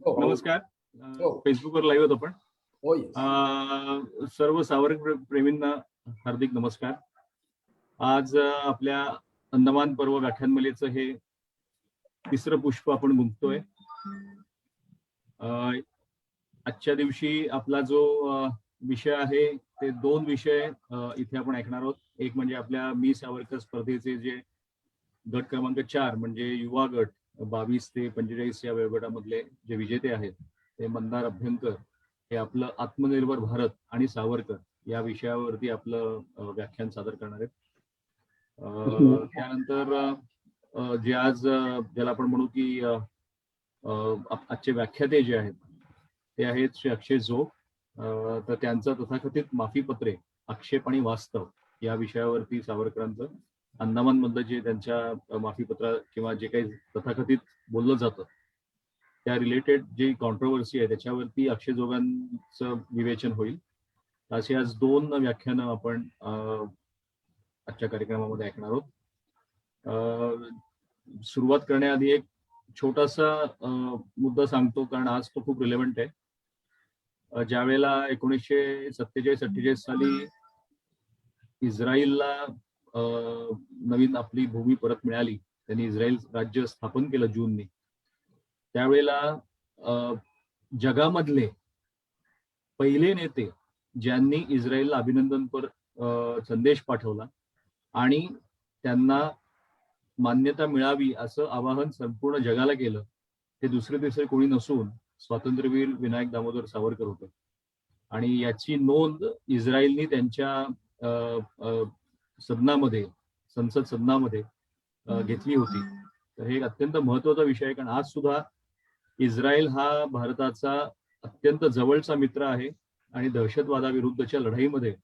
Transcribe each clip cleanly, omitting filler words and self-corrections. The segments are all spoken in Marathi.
हो. नमस्कार. हो. फेसबुकवर लाईव्ह होतो आपण. हो, येस. सर्व सावरकर प्रेमींना हार्दिक नमस्कार. आज आपल्या अंदमान पर्व व्याख्यानमालेचं हे तिसरं पुष्प आपण गुंफतोय. आजच्या दिवशी आपला जो विषय आहे ते दोन विषय इथे आपण ऐकणार आहोत. एक म्हणजे आपल्या मी सावरकर स्पर्धेचे जे गट क्रमांक 4 म्हणजे युवा गट 22 ते 45 या वयोगटामधले जे विजेते आहेत ते मंदार अभ्यंकर हे आपलं आत्मनिर्भर भारत आणि सावरकर या विषयावरती आपलं व्याख्यान सादर करणार आहेत. त्यानंतर जे आज ज्याला आपण म्हणू की आजचे व्याख्याते जे आहेत ते आहेत श्री अक्षय जोग. तर त्यांचं तथाकथित माफीपत्रे आक्षेप आणि वास्तव या विषयावरती सावरकरांचं अंदमान मधलं जे त्यांच्या माफीपत्र किंवा जे काही तथाकथित बोललं जातं त्या रिलेटेड जी कॉन्ट्रोवर्सी आहे त्याच्यावरती अक्षय जोगांचं विवेचन होईल. अशी आज दोन व्याख्यानं आपण आजच्या कार्यक्रमामध्ये ऐकणार आहोत. सुरुवात करण्याआधी एक छोटासा मुद्दा सांगतो कारण आज तो खूप रिलेव्हंट आहे. ज्यावेळेला 1947-48 साली इस्रायलला नवीन आपली भूमी परत मिळाली, त्यांनी इस्रायल राज्य स्थापन केलं जूननी, त्यावेळेला जगामधले पहिले नेते ज्यांनी इस्रायलला अभिनंदनपर संदेश पाठवला आणि त्यांना मान्यता मिळावी असं आवाहन संपूर्ण जगाला केलं ते दुसरे तिसरे कोणी नसून स्वातंत्र्यवीर विनायक दामोदर सावरकर होते. आणि याची नोंद इस्रायलनी त्यांच्या सदनामध्ये संसद सदनामध्ये घेतली होती. तर हे एक अत्यंत महत्वाचा विषय आहे कारण आज सुद्धा इस्रायल हा भारताचा अत्यंत जवळचा मित्र आहे आणि दहशतवादाविरुद्धच्या लढाईमध्ये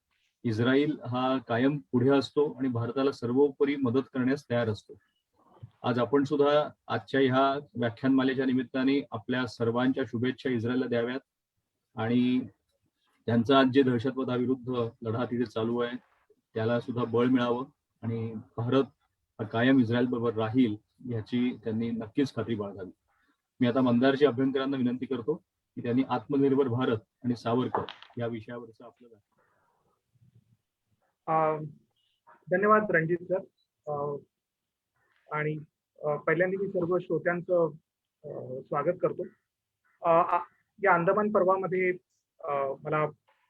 इस्रायल हा कायम पुढे असतो आणि भारताला सर्वोपरी मदत करण्यास तयार असतो. आज आपण सुद्धा आजच्या ह्या व्याख्यानमालेच्या निमित्ताने आपल्या सर्वांच्या शुभेच्छा इस्रायलला द्याव्यात आणि त्यांचा आज जे दहशतवादाविरुद्ध लढा तिथे चालू आहे त्याला सुद्धा बळ मिळावं आणि भारत हा कायम इस्रायल बरोबर राहील याची त्यांनी नक्कीच खात्री बाळगावी. मी आता मंदारजी अभ्यंकरांना विनंती करतो की त्यांनी आत्मनिर्भर भारत आणि सावरकर या विषयावरचं आपलं धन्यवाद रणजित सर. आणि पहिल्यांदा मी सर्व श्रोत्यांचं स्वागत करतो. या अंदमान पर्वामध्ये मला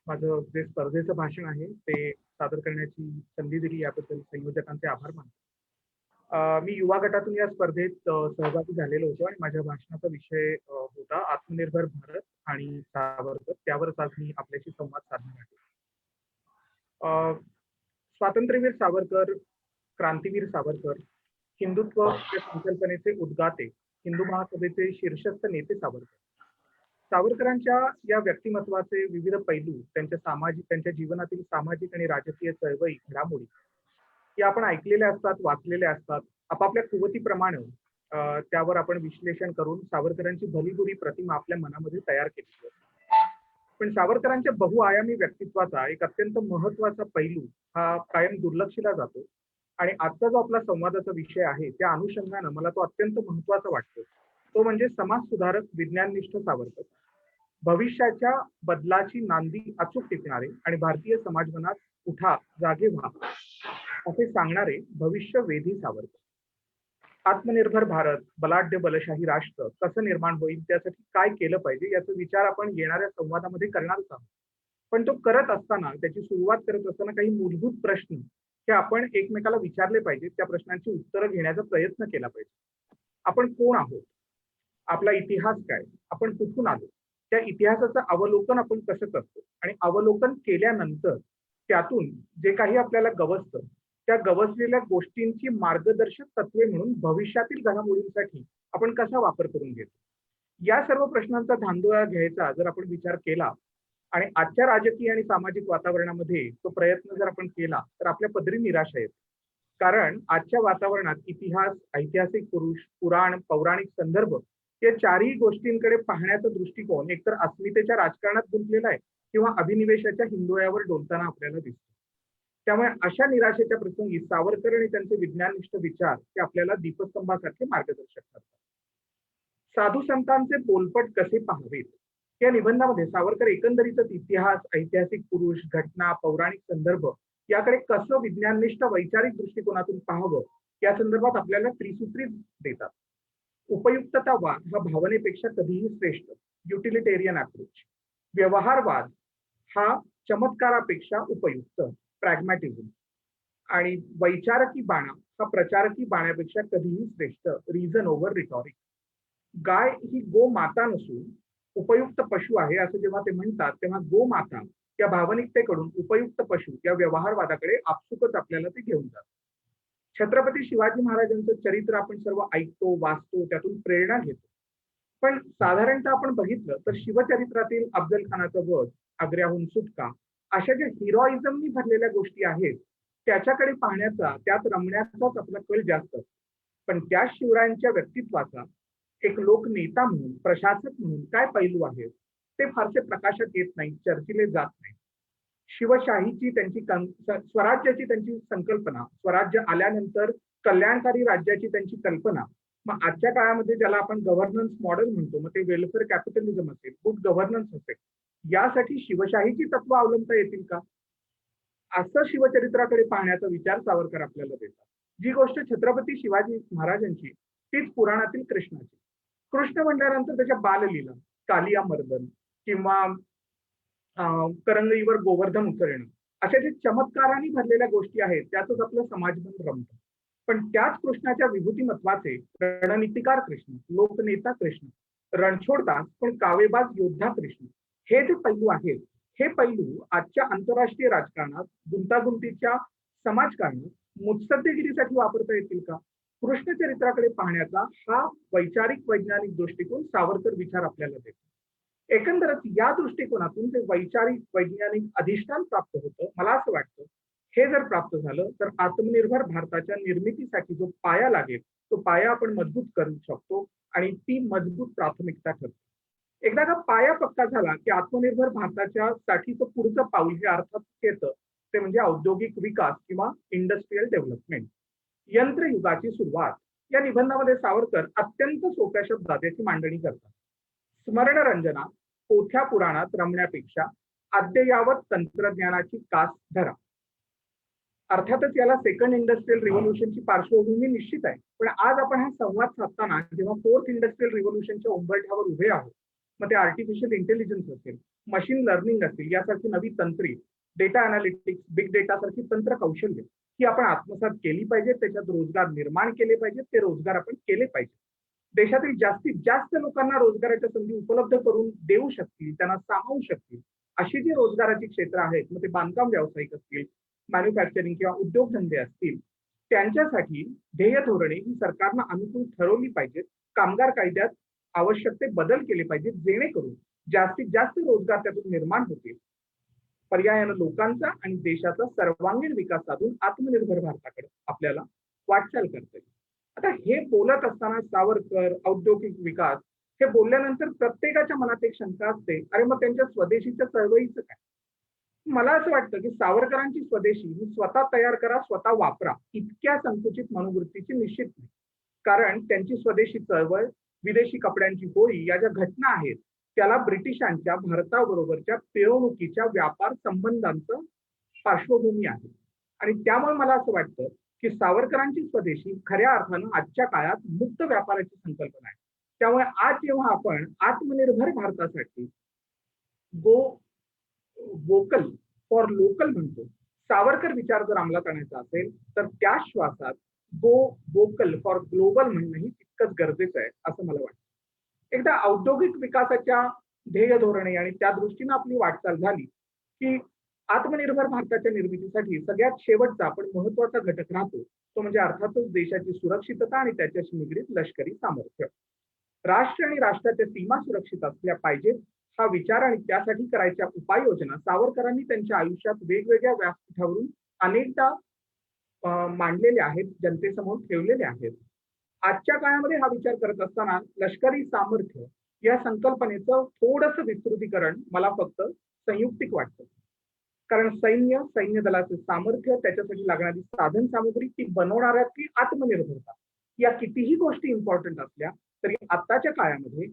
माझं जे स्पर्धेचं भाषण आहे ते सादर करण्याची संधी दिली याबद्दल संयोजकांचे आभार मानतो. मी युवा गटातून या स्पर्धेत सहभागी झालेलो होतो आणि माझ्या भाषणाचा विषय होता आत्मनिर्भर भारत आणि सावरकर. त्यावरच आज मी आपल्याशी संवाद साधणार आहे. स्वातंत्र्यवीर सावरकर, क्रांतीवीर सावरकर, हिंदुत्व या संकल्पनेचे उद्गाते, हिंदू महासभेचे शीर्षस्थ नेते सावरकर. सावरकरांच्या या व्यक्तिमत्वाचे विविध पैलू, त्यांच्या जीवनातील सामाजिक आणि राजकीय चळवळी, घडामोडी या आपण ऐकलेल्या असतात, वाचलेल्या असतात. आपापल्या कुवतीप्रमाणे त्यावर आपण विश्लेषण करून सावरकरांची भलीबुरी प्रतिमा आपल्या मनामध्ये तयार केली. पण सावरकरांच्या बहुआयामी व्यक्तित्वाचा एक अत्यंत महत्वाचा पैलू हा कायम दुर्लक्षिला जातो आणि आजचा जो आपला संवादाचा विषय आहे त्या अनुषंगानं मला तो अत्यंत महत्वाचा वाटतो. तो म्हणजे समाज सुधारक, विज्ञाननिष्ठ सावरकर, भविष्याच्या बदलाची नांदी अचूक टिपणारे आणि भारतीय समाजमनात उठा, जागे व्हा असे सांगणारे भविष्यवेधी सावरकर. आत्मनिर्भर भारत, बलाढ्य बलशाही राष्ट्र कसं निर्माण होईल, त्यासाठी काय केलं पाहिजे याचा विचार आपण येणाऱ्या संवादामध्ये करणारच आहोत. पण तो करत असताना, त्याची सुरुवात करत असताना काही मूलभूत प्रश्न हे आपण एकमेकाला विचारले पाहिजेत. त्या प्रश्नांची उत्तरं घेण्याचा प्रयत्न केला पाहिजे. आपण कोण आहोत, आपला इतिहास काय, आपण कुठून आलो, त्या इतिहासाचं अवलोकन आपण कसं करतो आणि अवलोकन केल्यानंतर त्यातून जे काही आपल्याला गवसतं त्या गवसलेल्या गोष्टींची मार्गदर्शक तत्वे म्हणून भविष्यातील घडामोडींसाठी आपण कसा वापर करून घेतो. या सर्व प्रश्नांचा धांदोळा घ्यायचा जर आपण विचार केला आणि आजच्या राजकीय आणि सामाजिक वातावरणामध्ये तो प्रयत्न जर आपण केला तर आपल्या पदरी निराशा येते. कारण आजच्या वातावरणात इतिहास, ऐतिहासिक पुरुष, पुराण, पौराणिक संदर्भ या चारही गोष्टींकडे पाहण्याचा दृष्टिकोन एकतर अस्मितेच्या राजकारणात गुंतलेला आहे किंवा अभिनिवेशाच्या हिंदोळ्यावर डोलताना आपल्याला दिसतो. त्यामुळे अशा निराशेच्या प्रसंगी सावरकर आणि त्यांचे विज्ञाननिष्ठ विचार ते आपल्याला दीपस्तंभासारखे मार्गदर्शक करतात. साधू संतांचे बोलपट कसे पाहावेत या निबंधामध्ये सावरकर एकंदरीतच इतिहास, ऐतिहासिक पुरुष, घटना, पौराणिक संदर्भ याकडे कसं विज्ञाननिष्ठ वैचारिक दृष्टिकोनातून पाहावं या संदर्भात आपल्याला त्रिसूत्री देतात. उपयुक्ततावाद हा भावनेपेक्षा कधीही श्रेष्ठ, युटिलिटेरियन अप्रोच. व्यवहारवाद हा चमत्कारापेक्षा उपयुक्त, प्रॅग्मॅटिझम. आणि वैचारकी बाणा हा प्रचारकी बाण्यापेक्षा कधीही श्रेष्ठ, रिझन ओव्हर रिटॉरिक. गाय ही गो माता नसून उपयुक्त पशु आहे असं जेव्हा ते म्हणतात, तेव्हा गो माता या भावनिकतेकडून उपयुक्त पशु या व्यवहारवादाकडे आपसुकच आपल्याला ते घेऊन जातात. छत्रपती शिवाजी महाराजांचं चरित्र आपण सर्व ऐकतो, वाचतो, त्यातून प्रेरणा घेतो. पण साधारणतः आपण बघितलं तर शिवचरित्रातील अफजल खानाचा वध, आग्र्याहून सुटका अशा ज्या हिरोइझमनी भरलेल्या गोष्टी आहेत त्याच्याकडे पाहण्याचा, त्यात रमण्याचाच आपला कल जास्त असतो. पण त्या शिवरायांच्या व्यक्तित्वाचा एक लोकनेता म्हणून, प्रशासक म्हणून काय पैलू आहेत ते फारसे प्रकाशात येत नाही, चर्चिले जात नाही. शिवशाहीची त्यांची स्वराज्याची त्यांची संकल्पना, स्वराज्य आल्यानंतर कल्याणकारी राज्याची त्यांची कल्पना, मग आजच्या काळामध्ये ज्याला आपण गव्हर्नन्स मॉडेल म्हणतो, मग ते वेलफेअर कॅपिटलिझम असेल, गुड गव्हर्नन्स असेल, यासाठी शिवशाहीची तत्व अवलंबता येतील का, असं शिवचरित्राकडे पाहण्याचा विचार सावरकर आपल्याला देतात. जी गोष्ट छत्रपती शिवाजी महाराजांची तीच पुराणातील कृष्णाची. कृष्ण म्हटल्यानंतर त्याच्या बाललीला, कालिया मर्दन किंवा करंगईवर गोवर्धन उतरणं अशा जे चमत्काराने भरलेल्या गोष्टी आहेत त्यातच आपलं समाजबन रमतं. पण त्याच कृष्णाच्या विभूतिमत्वाचे रणनीतिकार कृष्ण, लोकनेता कृष्ण, रणछोडदास पण कावेबाज योद्धा कृष्ण, हे जे पैलू आहेत, हे पैलू आजच्या आंतरराष्ट्रीय राजकारणात, गुंतागुंतीच्या समाजकारणात मुत्सद्देगिरीसाठी वापरता येतील का? कृष्ण चरित्राकडे पाहण्याचा हा वैचारिक वैज्ञानिक दृष्टिकोन सावरकर विचार आपल्याला देतो. एकंदरच या दृष्टिकोनातून जे वैचारिक वैज्ञानिक अधिष्ठान प्राप्त होतं, मला असं वाटतं हे जर प्राप्त झालं तर आत्मनिर्भर भारताच्या निर्मितीसाठी जो पाया लागेल तो पाया आपण मजबूत करू शकतो आणि ती मजबूत प्राथमिकता ठरते. एकदा का पाया पक्का झाला की आत्मनिर्भर भारताच्या साठीचं पुढचं पाऊल हे अर्थात येतं, ते म्हणजे औद्योगिक विकास किंवा इंडस्ट्रियल डेव्हलपमेंट, यंत्रयुगाची सुरुवात. या निबंधामध्ये सावरकर अत्यंत सोप्या शब्दात याची मांडणी करतात. स्मरणरंजना पोथ्या पुराणात रमण्यापेक्षा अद्ययावत तंत्रज्ञानाची कास धरा. अर्थातच याला सेकंड इंडस्ट्रियल रिव्होल्यूशनची पार्श्वभूमी निश्चित आहे, पण आज आपण हा संवाद साधताना जेव्हा फोर्थ इंडस्ट्रियल रिव्होल्यूशनच्या उंबरठ्यावर उभे आहोत, मग ते आर्टिफिशियल इंटेलिजन्स असेल, मशीन लर्निंग असेल, यासारखी नवी तंत्रे, डेटा अनालिटिक्स, बिग डेटा सारखी तंत्र कौशल्य ही आपण आत्मसात केली पाहिजे, त्याच्यात रोजगार निर्माण केले पाहिजेत, ते रोजगार आपण केले पाहिजे. देशातील जास्तीत जास्त लोकांना रोजगाराच्या संधी उपलब्ध करून देऊ शकतील, त्यांना सामावू शकतील अशी जी रोजगाराची क्षेत्र आहेत, मग ते बांधकाम व्यावसायिक असतील, मॅन्युफॅक्चरिंग किंवा उद्योगधंदे असतील, त्यांच्यासाठी ध्येय धोरणे ही सरकारनं अनुकूल ठरवली पाहिजेत. कामगार कायद्यात आवश्यक ते बदल केले पाहिजेत, जेणेकरून जास्तीत जास्त रोजगार त्यातून निर्माण होतील. पर्यायानं लोकांचा आणि देशाचा सर्वांगीण विकास साधून आत्मनिर्भर भारताकडे आपल्याला वाटचाल करता येईल. आता हे बोलत असताना सावरकर, औद्योगिक विकास हे बोलल्यानंतर प्रत्येकाच्या मनात एक शंका असते, अरे मग त्यांच्या स्वदेशीच्या चळवळीचं काय? मला असं वाटतं की सावरकरांची स्वदेशी ही स्वतः तयार करा, स्वतः वापरा इतक्या संकुचित मनोवृत्तीची निश्चित नाही. कारण त्यांची स्वदेशी चळवळ, विदेशी कपड्यांची होळी या ज्या घटना आहेत त्याला ब्रिटिशांच्या भारताबरोबरच्या पिळवणुकीच्या व्यापार संबंधांचं पार्श्वभूमी आहे. आणि त्यामुळे मला असं वाटतं की सावरकरांची स्वदेशी खऱ्या अर्थानं आजच्या काळात मुक्त व्यापाराची संकल्पना आहे. त्यामुळे आज जेव्हा आपण आत्मनिर्भर भारतासाठी गो वोकल फॉर लोकल म्हणतो, सावरकर विचार जर अंमलात आणायचा असेल तर त्या श्वासात गो वोकल फॉर ग्लोबल म्हणणंही तितकंच गरजेचं आहे असं मला वाटतं. एकदा औद्योगिक विकासाच्या ध्येय धोरणे आणि त्या दृष्टीनं आपली वाटचाल झाली की आत्मनिर्भर भारताच्या निर्मितीसाठी सगळ्यात शेवटचा पण महत्वाचा घटक राहतो तो म्हणजे अर्थातच देशाची सुरक्षितता आणि त्याच्याशी निगडीत लष्करी सामर्थ्य. राष्ट्र आणि राष्ट्राच्या सीमा सुरक्षित असल्या पाहिजेत हा विचार आणि त्यासाठी करायच्या उपाययोजना सावरकरांनी त्यांच्या आयुष्यात वेगवेगळ्या व्यासपीठावरून अनेकदा मांडलेल्या आहेत, जनतेसमोर ठेवलेल्या आहेत. आजच्या काळामध्ये हा विचार करत असताना लष्करी सामर्थ्य या संकल्पनेचं थोडंसं विस्तृतीकरण मला फक्त संयुक्तिक वाटतं. कारण सैन्य दलाचं सामर्थ्य, त्याच्यासाठी लागणारी साधन सामुग्री, ती बनवणाऱ्याची आत्मनिर्भरता, या कितीही गोष्टी इम्पॉर्टंट असल्या तरी आत्ताच्या काळामध्ये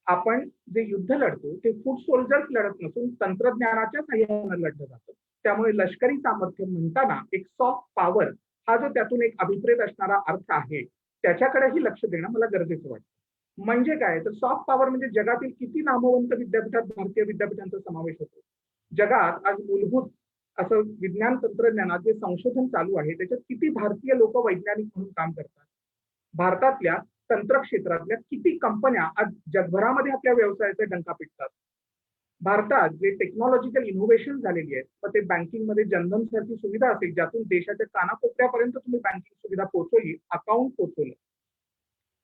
आपण जे युद्ध लढतो ते फूट सोल्जर्स लढत नसून तंत्रज्ञानाच्या साह्याने लढलं जातं. त्यामुळे लष्करी सामर्थ्य म्हणताना एक सॉफ्ट पॉवर हा जो त्यातून एक अभिप्रेत असणारा अर्थ आहे त्याच्याकडेही लक्ष देणं मला गरजेचं वाटतं. म्हणजे काय, तर सॉफ्ट पॉवर म्हणजे जगातील किती नामवंत विद्यापीठात भारतीय विद्यापीठांचा समावेश होतो. जगात आज मूलभूत असं विज्ञान तंत्रज्ञानात जे संशोधन चालू आहे त्याच्यात किती भारतीय लोक वैज्ञानिक म्हणून काम करतात. भारतातल्या तंत्र क्षेत्रातल्या किती कंपन्या आज जगभरामध्ये आपल्या व्यवसायाचे डंका पिटतात. भारतात जे टेक्नॉलॉजिकल इनोव्हेशन झालेली आहेत, मग ते बँकिंग मध्ये जनधन सारखी सुविधा असेल ज्यातून देशाच्या कानाकोपऱ्यापर्यंत तुम्ही बँकिंग सुविधा पोहोचवली, अकाउंट पोहोचवलं,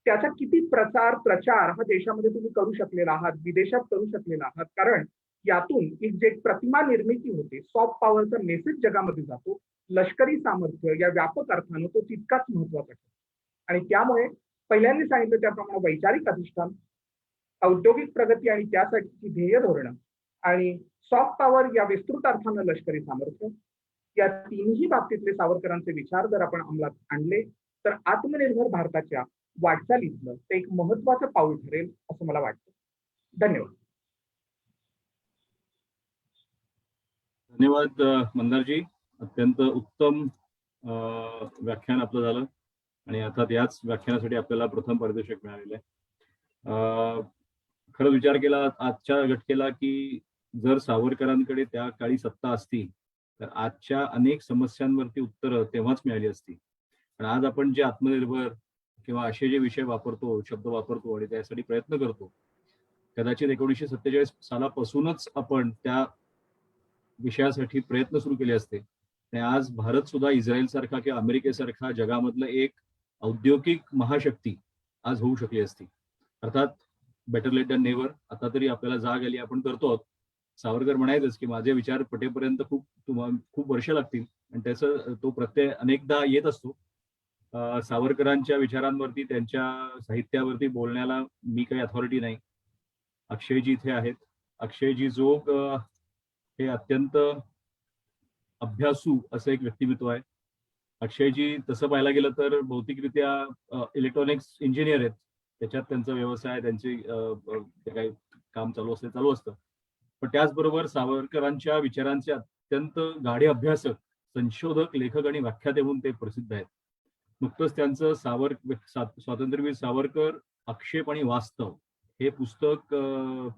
त्याचा किती प्रचार हा देशामध्ये तुम्ही करू शकलेला आहात, विदेशात करू शकलेला आहात. कारण यातून एक जे प्रतिमा निर्मिती होते, सॉफ्ट पॉवरचा मेसेज जगामध्ये जातो. लष्करी सामर्थ्य या व्यापक अर्थानं तो तितकाच महत्वाचा ठरतो. आणि त्यामुळे पहिल्यांदा सांगितलं त्याप्रमाणे वैचारिक अधिष्ठान, औद्योगिक प्रगती आणि त्यासाठीची ध्येय धोरणं आणि सॉफ्ट पॉवर या विस्तृत अर्थानं लष्करी सामर्थ्य, या तिन्ही बाबतीतले सावरकरांचे विचार जर आपण अंमलात आणले तर आत्मनिर्भर भारताच्या वाटचालीतलं ते एक महत्वाचं पाऊल ठरेल असं मला वाटतं. धन्यवाद. धन्यवाद मंदारजी, अत्यंत उत्तम व्याख्यान आपलं झालं आणि अर्थात याच व्याख्यानासाठी आपल्याला प्रथम पारितोषिक मिळालेलं आहे. खरं विचार केला आजच्या घटकेला की जर सावरकरांकडे त्या काळी सत्ता असती तर आजच्या अनेक समस्यांवरती उत्तरं तेव्हाच मिळाली असती. पण आज आपण जे आत्मनिर्भर किंवा असे जे विषय वापरतो, शब्द वापरतो आणि त्यासाठी प्रयत्न करतो, कदाचित 1947 सालापासूनच आपण त्या विषयासाठी प्रयत्न सुरू केले असते आणि आज भारत सुद्धा इस्रायल सारखा किंवा अमेरिकेसारखा जगामधलं एक औद्योगिक महाशक्ती आज होऊ शकली असती. अर्थात बेटर लेट दॅन नेव्हर. आता तरी आपल्याला जाग आली, आपण करतो. सावरकर म्हणायचंच की माझे विचार पटेपर्यंत खूप वर्ष लागतील आणि त्याचा तो प्रत्यय अनेकदा येत असतो. सावरकरांच्या विचारांवरती, त्यांच्या साहित्यावरती बोलण्याला मी काही अथॉरिटी नाही. अक्षयजी इथे आहेत. अक्षयजी जोग हे अत्यंत अभ्यासू असं एक व्यक्तिमत्व आहे. अक्षयजी तसं पाहायला गेलं तर भौतिकरित्या इलेक्ट्रॉनिक्स इंजिनियर आहेत. त्याच्यात त्यांचा व्यवसाय, त्यांचे काही काम चालू असतं. पण त्याचबरोबर सावरकरांच्या विचारांचे अत्यंत गाढे अभ्यासक, संशोधक, लेखक आणि व्याख्याते म्हणून ते प्रसिद्ध आहेत. नुकतंच त्यांचं स्वातंत्र्यवीर सावरकर आक्षेप आणि वास्तव हे पुस्तक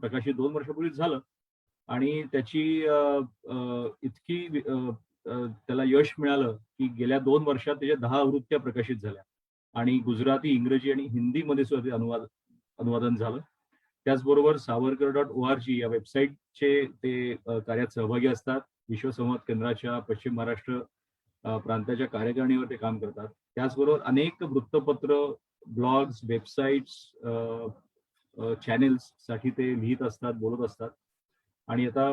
प्रकाशित 2 वर्षापूर्वीच झालं आणि त्याची इतकी त्याला यश मिळालं की गेल्या 2 वर्षात त्याच्या 10 आवृत्त्या प्रकाशित झाल्या आणि गुजराती, इंग्रजी आणि हिंदीमध्ये सुद्धा ते अनुवादन झालं. त्याचबरोबर savarkar.org या वेबसाईटचे ते कार्यात सहभागी असतात. विश्वसंवाद केंद्राच्या पश्चिम महाराष्ट्र प्रांताच्या कार्यकारिणीवर ते काम करतात. त्याचबरोबर अनेक वृत्तपत्र, ब्लॉग्स, वेबसाईट्स, चॅनेल्स साठी ते लिहित असतात, बोलत असतात. आणि आता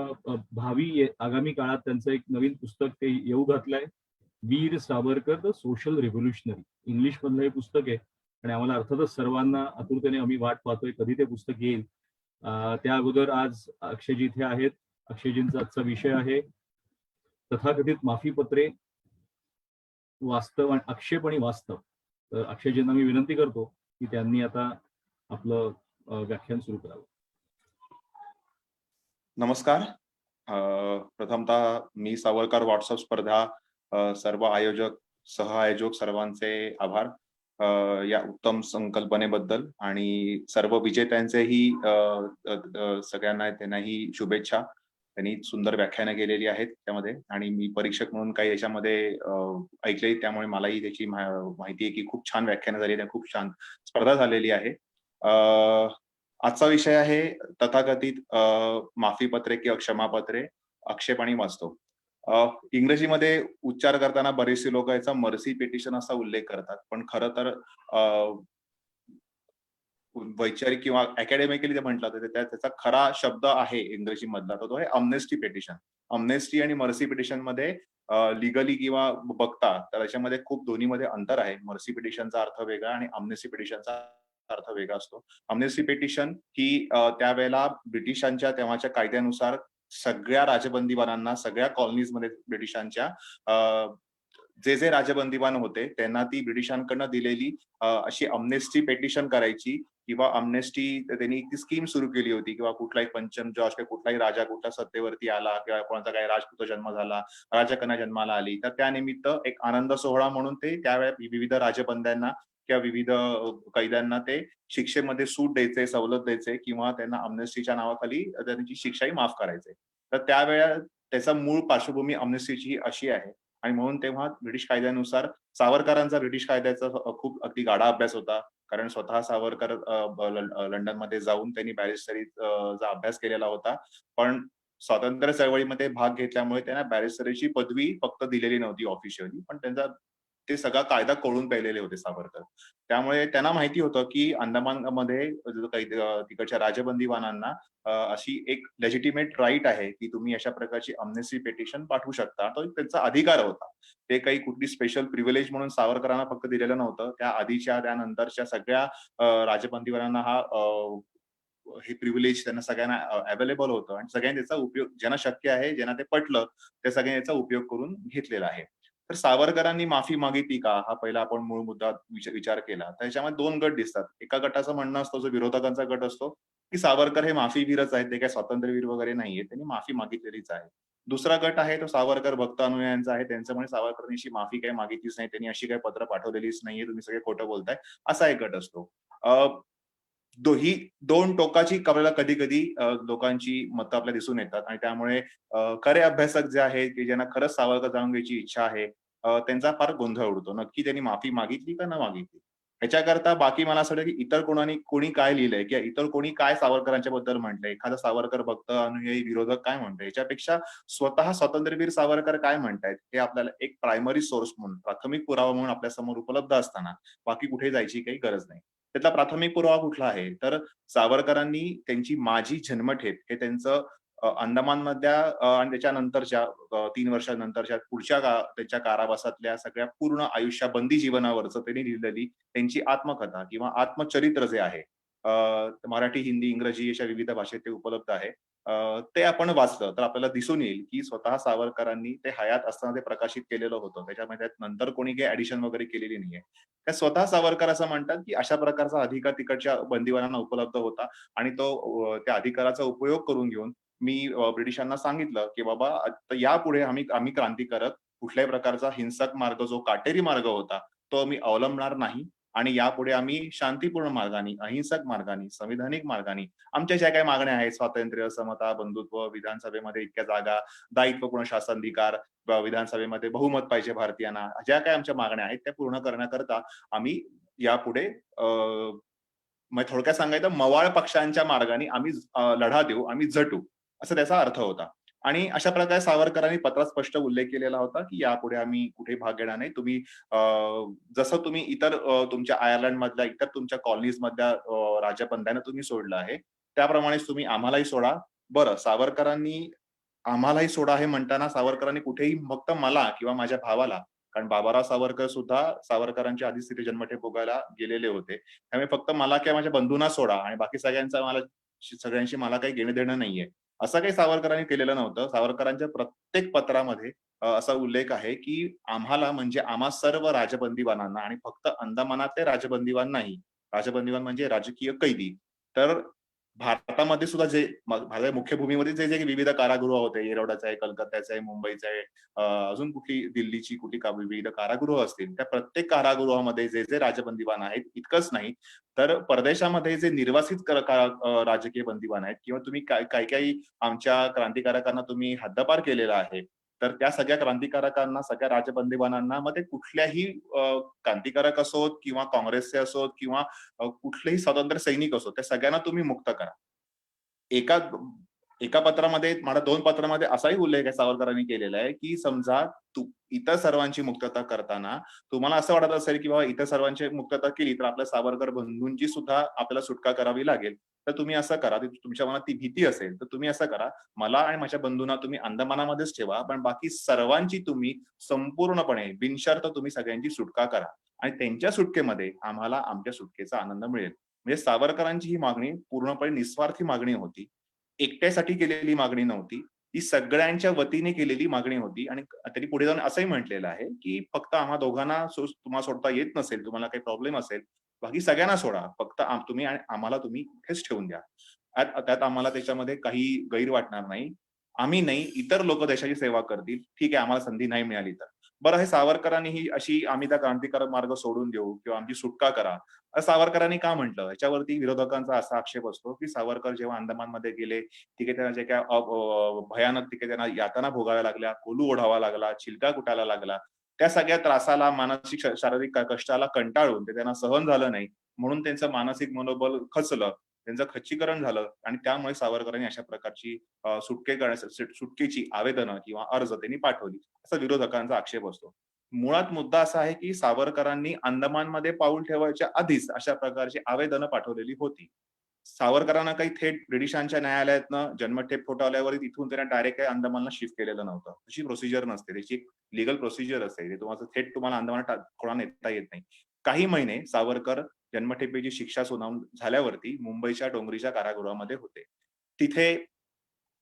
आगामी काळात त्यांचं एक नवीन पुस्तक ते येऊ घातलंय, Veer Savarkar the social revolutionary. English मधलं हे पुस्तक आहे आणि आम्हाला अर्थातच सर्वांना आतुरतेने आम्ही वाट पाहतोय कधी ते पुस्तक येईल. त्या अगोदर आज अक्षयजी इथे आहेत. अक्षयजींचा आजचा विषय आहे तथाकथित माफीपत्रे, वास्तव, आक्षेप आणि वास्तव. तर अक्षयजींना मी विनंती करतो की त्यांनी आता आपलं व्याख्यान सुरू करावं. नमस्कार. प्रथमतः मी सावरकर व्हॉट्सअप स्पर्धा सर्व आयोजक, सहआयोजक सर्वांचे आभार या उत्तम संकल्पनेबद्दल आणि सर्व विजेत्यांचेही सगळ्यांना त्यांनाही शुभेच्छा. त्यांनी सुंदर व्याख्यानं केलेली आहेत त्यामध्ये आणि मी परीक्षक म्हणून काही याच्यामध्ये ऐकले, त्यामुळे मलाही त्याची माहिती आहे की खूप छान व्याख्यानं झाली, खूप छान स्पर्धा झालेली आहे. आजचा विषय आहे तथाकथित माफीपत्रे किंवा क्षमापत्रे, आक्षेप आणि वास्तव. इंग्रजीमध्ये उच्चार करताना बरेचसे लोक याचा मर्सी पिटिशन असा उल्लेख करतात, पण खरं तर वैचारिक किंवा अकॅडमिकली जे म्हटलं तर त्याचा खरा शब्द आहे इंग्रजी मधला, तो आहे अमनेस्टी पिटिशन. अमनेस्टी आणि मर्सी पिटिशन मध्ये लिगली किंवा बघता तर त्याच्यामध्ये खूप दोन्हीमध्ये अंतर आहे. मर्सी पिटिशनचा अर्थ वेगळा आणि अमनेस्टी पिटिशनचा अर्थ वेगळा असतो. अमनेस्टी पिटिशन ही त्यावेळेला ब्रिटिशांच्या तेव्हाच्या कायद्यानुसार सगळ्या राजबंदीबानांना, सगळ्या कॉलनीजमध्ये ब्रिटिशांच्या जे राजबंदीबान होते त्यांना ती ब्रिटिशांकडनं दिलेली अशी अमनेस्टी पिटिशन करायची किंवा अमनेस्टी त्यांनी ती स्कीम सुरू केली होती, किंवा कुठलाही पंचम जॉर्ज किंवा कुठलाही राजा कुठल्या सत्तेवरती आला किंवा कोणाचा काही राजपुत्र जन्म झाला, राजकन्या जन्माला आली, तर त्यानिमित्त एक आनंद सोहळा म्हणून ते त्यावेळेस विविध राजबंद्यांना किंवा विविध कैद्यांना ते शिक्षेमध्ये सूट द्यायचे, सवलत द्यायचे, किंवा त्यांना अमनेस्टीच्या नावाखाली त्यांची शिक्षाही माफ करायचे. तर त्यावेळेला त्याचा मूळ पार्श्वभूमी अमनेस्टीची अशी आहे. आणि म्हणून तेव्हा ब्रिटिश कायद्यानुसार सावरकरांचा ब्रिटिश कायद्याचा खूप अगदी गाढा अभ्यास होता. कारण स्वतः सावरकर लंडनमध्ये जाऊन त्यांनी बॅरिस्टरीचा अभ्यास केलेला होता. पण स्वातंत्र्य चळवळीमध्ये भाग घेतल्यामुळे त्यांना बॅरिस्टरीची पदवी फक्त दिलेली नव्हती ऑफिशियली, पण त्यांचा ते सगळा कायदा कळून पेलेले होते सावरकर. त्यामुळे त्यांना माहिती होतं की अंदमानमध्ये तिकडच्या राजबंदीवानांना अशी एक लेजिटिमेट राईट आहे की तुम्ही अशा प्रकारची अमनेस्टी पिटिशन पाठवू शकता. तो त्यांचा अधिकार होता. ते काही कुठली स्पेशल प्रिव्हिलेज म्हणून सावरकरांना फक्त दिलेलं नव्हतं. त्या आधीच्या त्यानंतरच्या सगळ्या राजबंदीवानांना हे प्रिव्हिलेज त्यांना सगळ्यांना अवेलेबल होतं, आणि सगळ्यांनी त्याचा उपयोग, ज्यांना शक्य आहे, ज्यांना ते पटलं, त्या सगळ्यांनी याचा उपयोग करून घेतलेला आहे. तर सावरकरांनी माफी मागितली का, हा पहिला आपण मूळ मुद्दा विचार केला तर याच्यामध्ये दोन गट दिसतात. एका गटाचं म्हणणं असतं, जो विरोधकांचा गट असतो, की सावरकर हे माफीवीरच आहेत, ते काही स्वातंत्र्यवीर वगैरे नाहीये, त्यांनी माफी मागितलेलीच आहे. दुसरा गट आहे तो सावरकर भक्त अनुयायांचा आहे, त्यांचं म्हणे सावरकरांनी अशी माफी काही मागितलीच नाही, त्यांनी अशी काही पत्र पाठवलेलीच नाहीये, तुम्ही सगळे खोटं बोलताय, असा एक गट असतो. ही दोन टोकाची आपल्याला कधी कधी लोकांची मतं आपल्याला दिसून येतात, आणि त्यामुळे खरे अभ्यासक जे आहेत, की ज्यांना खरंच सावरकर जाणून घ्यायची इच्छा आहे, त्यांचा फार गोंधळ उडतो. नक्की त्यांनी माफी मागितली का न मागितली. ह्याच्याकरता बाकी मला असं वाटतं की इतर कोणी काय लिहिलंय किंवा इतर कोणी काय सावरकरांच्या बद्दल म्हटलंय, एखादा सावरकर भक्त अनुयायी विरोधक काय म्हणतोय, याच्यापेक्षा स्वतः स्वातंत्र्यवीर सावरकर काय म्हणतायत हे आपल्याला एक प्रायमरी सोर्स म्हणून, प्राथमिक पुरावा म्हणून आपल्या समोर उपलब्ध असताना बाकी कुठे जायची काही गरज नाही. त्यातला प्राथमिक पुरावा कुठला आहे, तर सावरकरांनी त्यांची माझी जन्मठेप हे त्यांचं अंदमानमधल्या आणि त्याच्यानंतरच्या 3 वर्षानंतरच्या पुढच्या त्यांच्या कारावासातल्या सगळ्या पूर्ण आयुष्याबंदी जीवनावरचं त्यांनी लिहिलेली त्यांची आत्मकथा किंवा आत्मचरित्र जे आहे, मराठी, हिंदी, इंग्रजी अशा विविध भाषेत ते उपलब्ध आहे. ते आपण वाचलं तर आपल्याला दिसून येईल की स्वतः सावरकरांनी ते हयात असताना ते प्रकाशित केलेलं होतं. त्याच्यामध्ये नंतर कोणी काही ऍडिशन वगैरे केलेली नाहीये. त्या स्वतः सावरकर असं म्हणतात की अशा प्रकारचा अधिकार तिकडच्या बंदीवानांना उपलब्ध होता, आणि तो त्या अधिकाराचा उपयोग करून घेऊन मी ब्रिटिशांना सांगितलं की बाबा आता यापुढे आम्ही क्रांतिकारक कुठल्याही प्रकारचा हिंसक मार्ग, जो काटेरी मार्ग होता, तो आम्ही अवलंबणार नाही, आणि यापुढे आम्ही शांतीपूर्ण मार्गाने, अहिंसक मार्गाने, संविधानिक मार्गाने आमच्या ज्या काही मागण्या आहेत, स्वातंत्र्य, समता, बंधुत्व, विधानसभेमध्ये इतक्या जागा, दायित्वपूर्ण शासनाधिकार, विधानसभेमध्ये बहुमत पाहिजे भारतीयांना, ज्या काही आमच्या मागण्या आहेत त्या पूर्ण करण्याकरता आम्ही यापुढे म्हणजे थोडक्यात सांगायचं, मवाळ पक्षांच्या मार्गाने आम्ही लढा देऊ, आम्ही झटू, असा त्याचा अर्थ होता. आणि अशा प्रकारे सावरकरांनी पत्रात स्पष्ट उल्लेख केलेला होता की यापुढे आम्ही कुठे भाग घेणार नाही. तुम्ही जसं तुम्ही इतर तुमच्या आयर्लंड मधल्या इतर तुमच्या कॉलनीज मधल्या राजबंद्यांना तुम्ही सोडलं आहे, त्याप्रमाणेच तुम्ही आम्हालाही सोडा. बरं, सावरकरांनी आम्हालाही सोडा हे म्हणताना सावरकरांनी कुठेही फक्त मला किंवा माझ्या भावाला, कारण बाबाराव सावरकर सुद्धा सावरकरांच्या आधीच तिथे जन्मठेप भोगायला गेलेले होते, त्यामुळे फक्त मला किंवा माझ्या बंधूंना सोडा आणि बाकी सगळ्यांशी मला काही घेणं देणं नाहीये, असं काही सावरकरांनी केलेलं नव्हतं. सावरकरांच्या प्रत्येक पत्रामध्ये असा उल्लेख आहे की आम्हाला म्हणजे आम्हा सर्व राजबंदीवानांना, आणि फक्त अंदमानातले राजबंदीवान नाही, राजबंदीवान म्हणजे राजकीय कैदी, तर भारतामध्ये सुद्धा जे भारताच्या मुख्य भूमीमध्ये जे जे विविध कारागृह होते, येरवड्याचं आहे, कलकत्त्याचं आहे, मुंबईचं आहे, अजून कुठली दिल्लीची कुठली विविध कारागृह असतील, त्या प्रत्येक कारागृहामध्ये जे जे राजबंदीवान आहेत, इतकंच नाही तर परदेशामध्ये जे निर्वासित राजकीय बंदीवान आहेत, किंवा तुम्ही काही आमच्या क्रांतिकारकांना तुम्ही हद्दपार केलेला आहे, तर त्या सगळ्या क्रांतिकारकांना, सगळ्या राजबंदीवानांना, मग ते कुठल्याही क्रांतिकारक असोत किंवा काँग्रेसचे असोत किंवा कुठलेही स्वातंत्र्य सैनिक असो, त्या सगळ्यांना तुम्ही मुक्त करा. एका पत्रामध्ये, मला 2 पत्रामध्ये असाही उल्लेख आहे सावरकरांनी केलेला आहे की समजा इतर सर्वांची मुक्तता करताना तुम्हाला असं वाटत असेल की बाबा इतर सर्वांची मुक्तता केली तर आपल्या सावरकर बंधूंची सुद्धा आपल्याला सुटका करावी लागेल, तर तुम्ही असं करा, तुमच्या मनात ती भीती असेल तर तुम्ही असं करा, मला आणि माझ्या बंधूंना तुम्ही अंदमानामध्येच ठेवा, पण बाकी सर्वांची तुम्ही संपूर्णपणे बिनशर्त तुम्ही सगळ्यांची सुटका करा, आणि त्यांच्या सुटकेमध्ये आम्हाला आमच्या सुटकेचा आनंद मिळेल. म्हणजे सावरकरांची ही मागणी पूर्णपणे निस्वार्थी मागणी होती, एकट्यासाठी केलेली मागणी नव्हती, ती सगळ्यांच्या वतीने केलेली मागणी होती. आणि त्यांनी पुढे जाऊन असंही म्हटलेलं आहे की फक्त आम्हा दोघांना तुम्हाला सोडता येत नसेल, तुम्हाला काही प्रॉब्लेम असेल, बाकी सगळ्यांना सोडा, फक्त तुम्ही आणि आम्हाला तुम्ही इथेच ठेवून द्या. त्यात आम्हाला त्याच्यामध्ये काही गैर वाटणार नाही. आम्ही नाही, इतर लोक देशाची सेवा करतील, ठीक आहे, आम्हाला संधी नाही मिळाली तर. बरं, हे सावरकरांनी ही अशी आम्ही त्या क्रांतिकारक मार्ग सोडून देऊ किंवा आमची सुटका करा, सावरकरांनी का म्हटलं? याच्यावरती विरोधकांचा असा आक्षेप असतो की सावरकर जेव्हा अंदमानमध्ये गेले, तिथे त्यांना जे काय भयानक तिथे त्यांना यातना भोगाव्या लागल्या, कोलू ओढावा लागला, चिलका कुटायला लागला, त्या सगळ्या त्रासाला, मानसिक शारीरिक कष्टाला कंटाळून ते त्यांना सहन झालं नाही, म्हणून त्यांचं मानसिक मनोबल खचलं, त्यांचं खच्चीकरण झालं आणि त्यामुळे सावरकरांनी अशा प्रकारची सुटकेची आवेदनं किंवा अर्ज त्यांनी पाठवली, असा विरोधकांचा आक्षेप असतो. मुळात मुद्दा असा आहे की सावरकरांनी अंदमानमध्ये पाऊल ठेवायच्या आधीच अशा प्रकारची आवेदनं पाठवलेली होती. सावरकरांना काही थेट ब्रिटिशांच्या न्यायालयातनं जन्मठेप ठोठावल्यावर तिथून त्यांना डायरेक्ट काही अंदमानला शिफ्ट केलेलं नव्हतं. तशी प्रोसिजर नसते, त्याची एक लीगल प्रोसिजर असते, ते तुम्हाला थेट अंदमान कोणाला नेता येत नाही. काही महिने सावरकर जन्मठेपेची शिक्षा सुनावून झाल्यावरती मुंबईच्या डोंगरीच्या कारागृहामध्ये होते. तिथे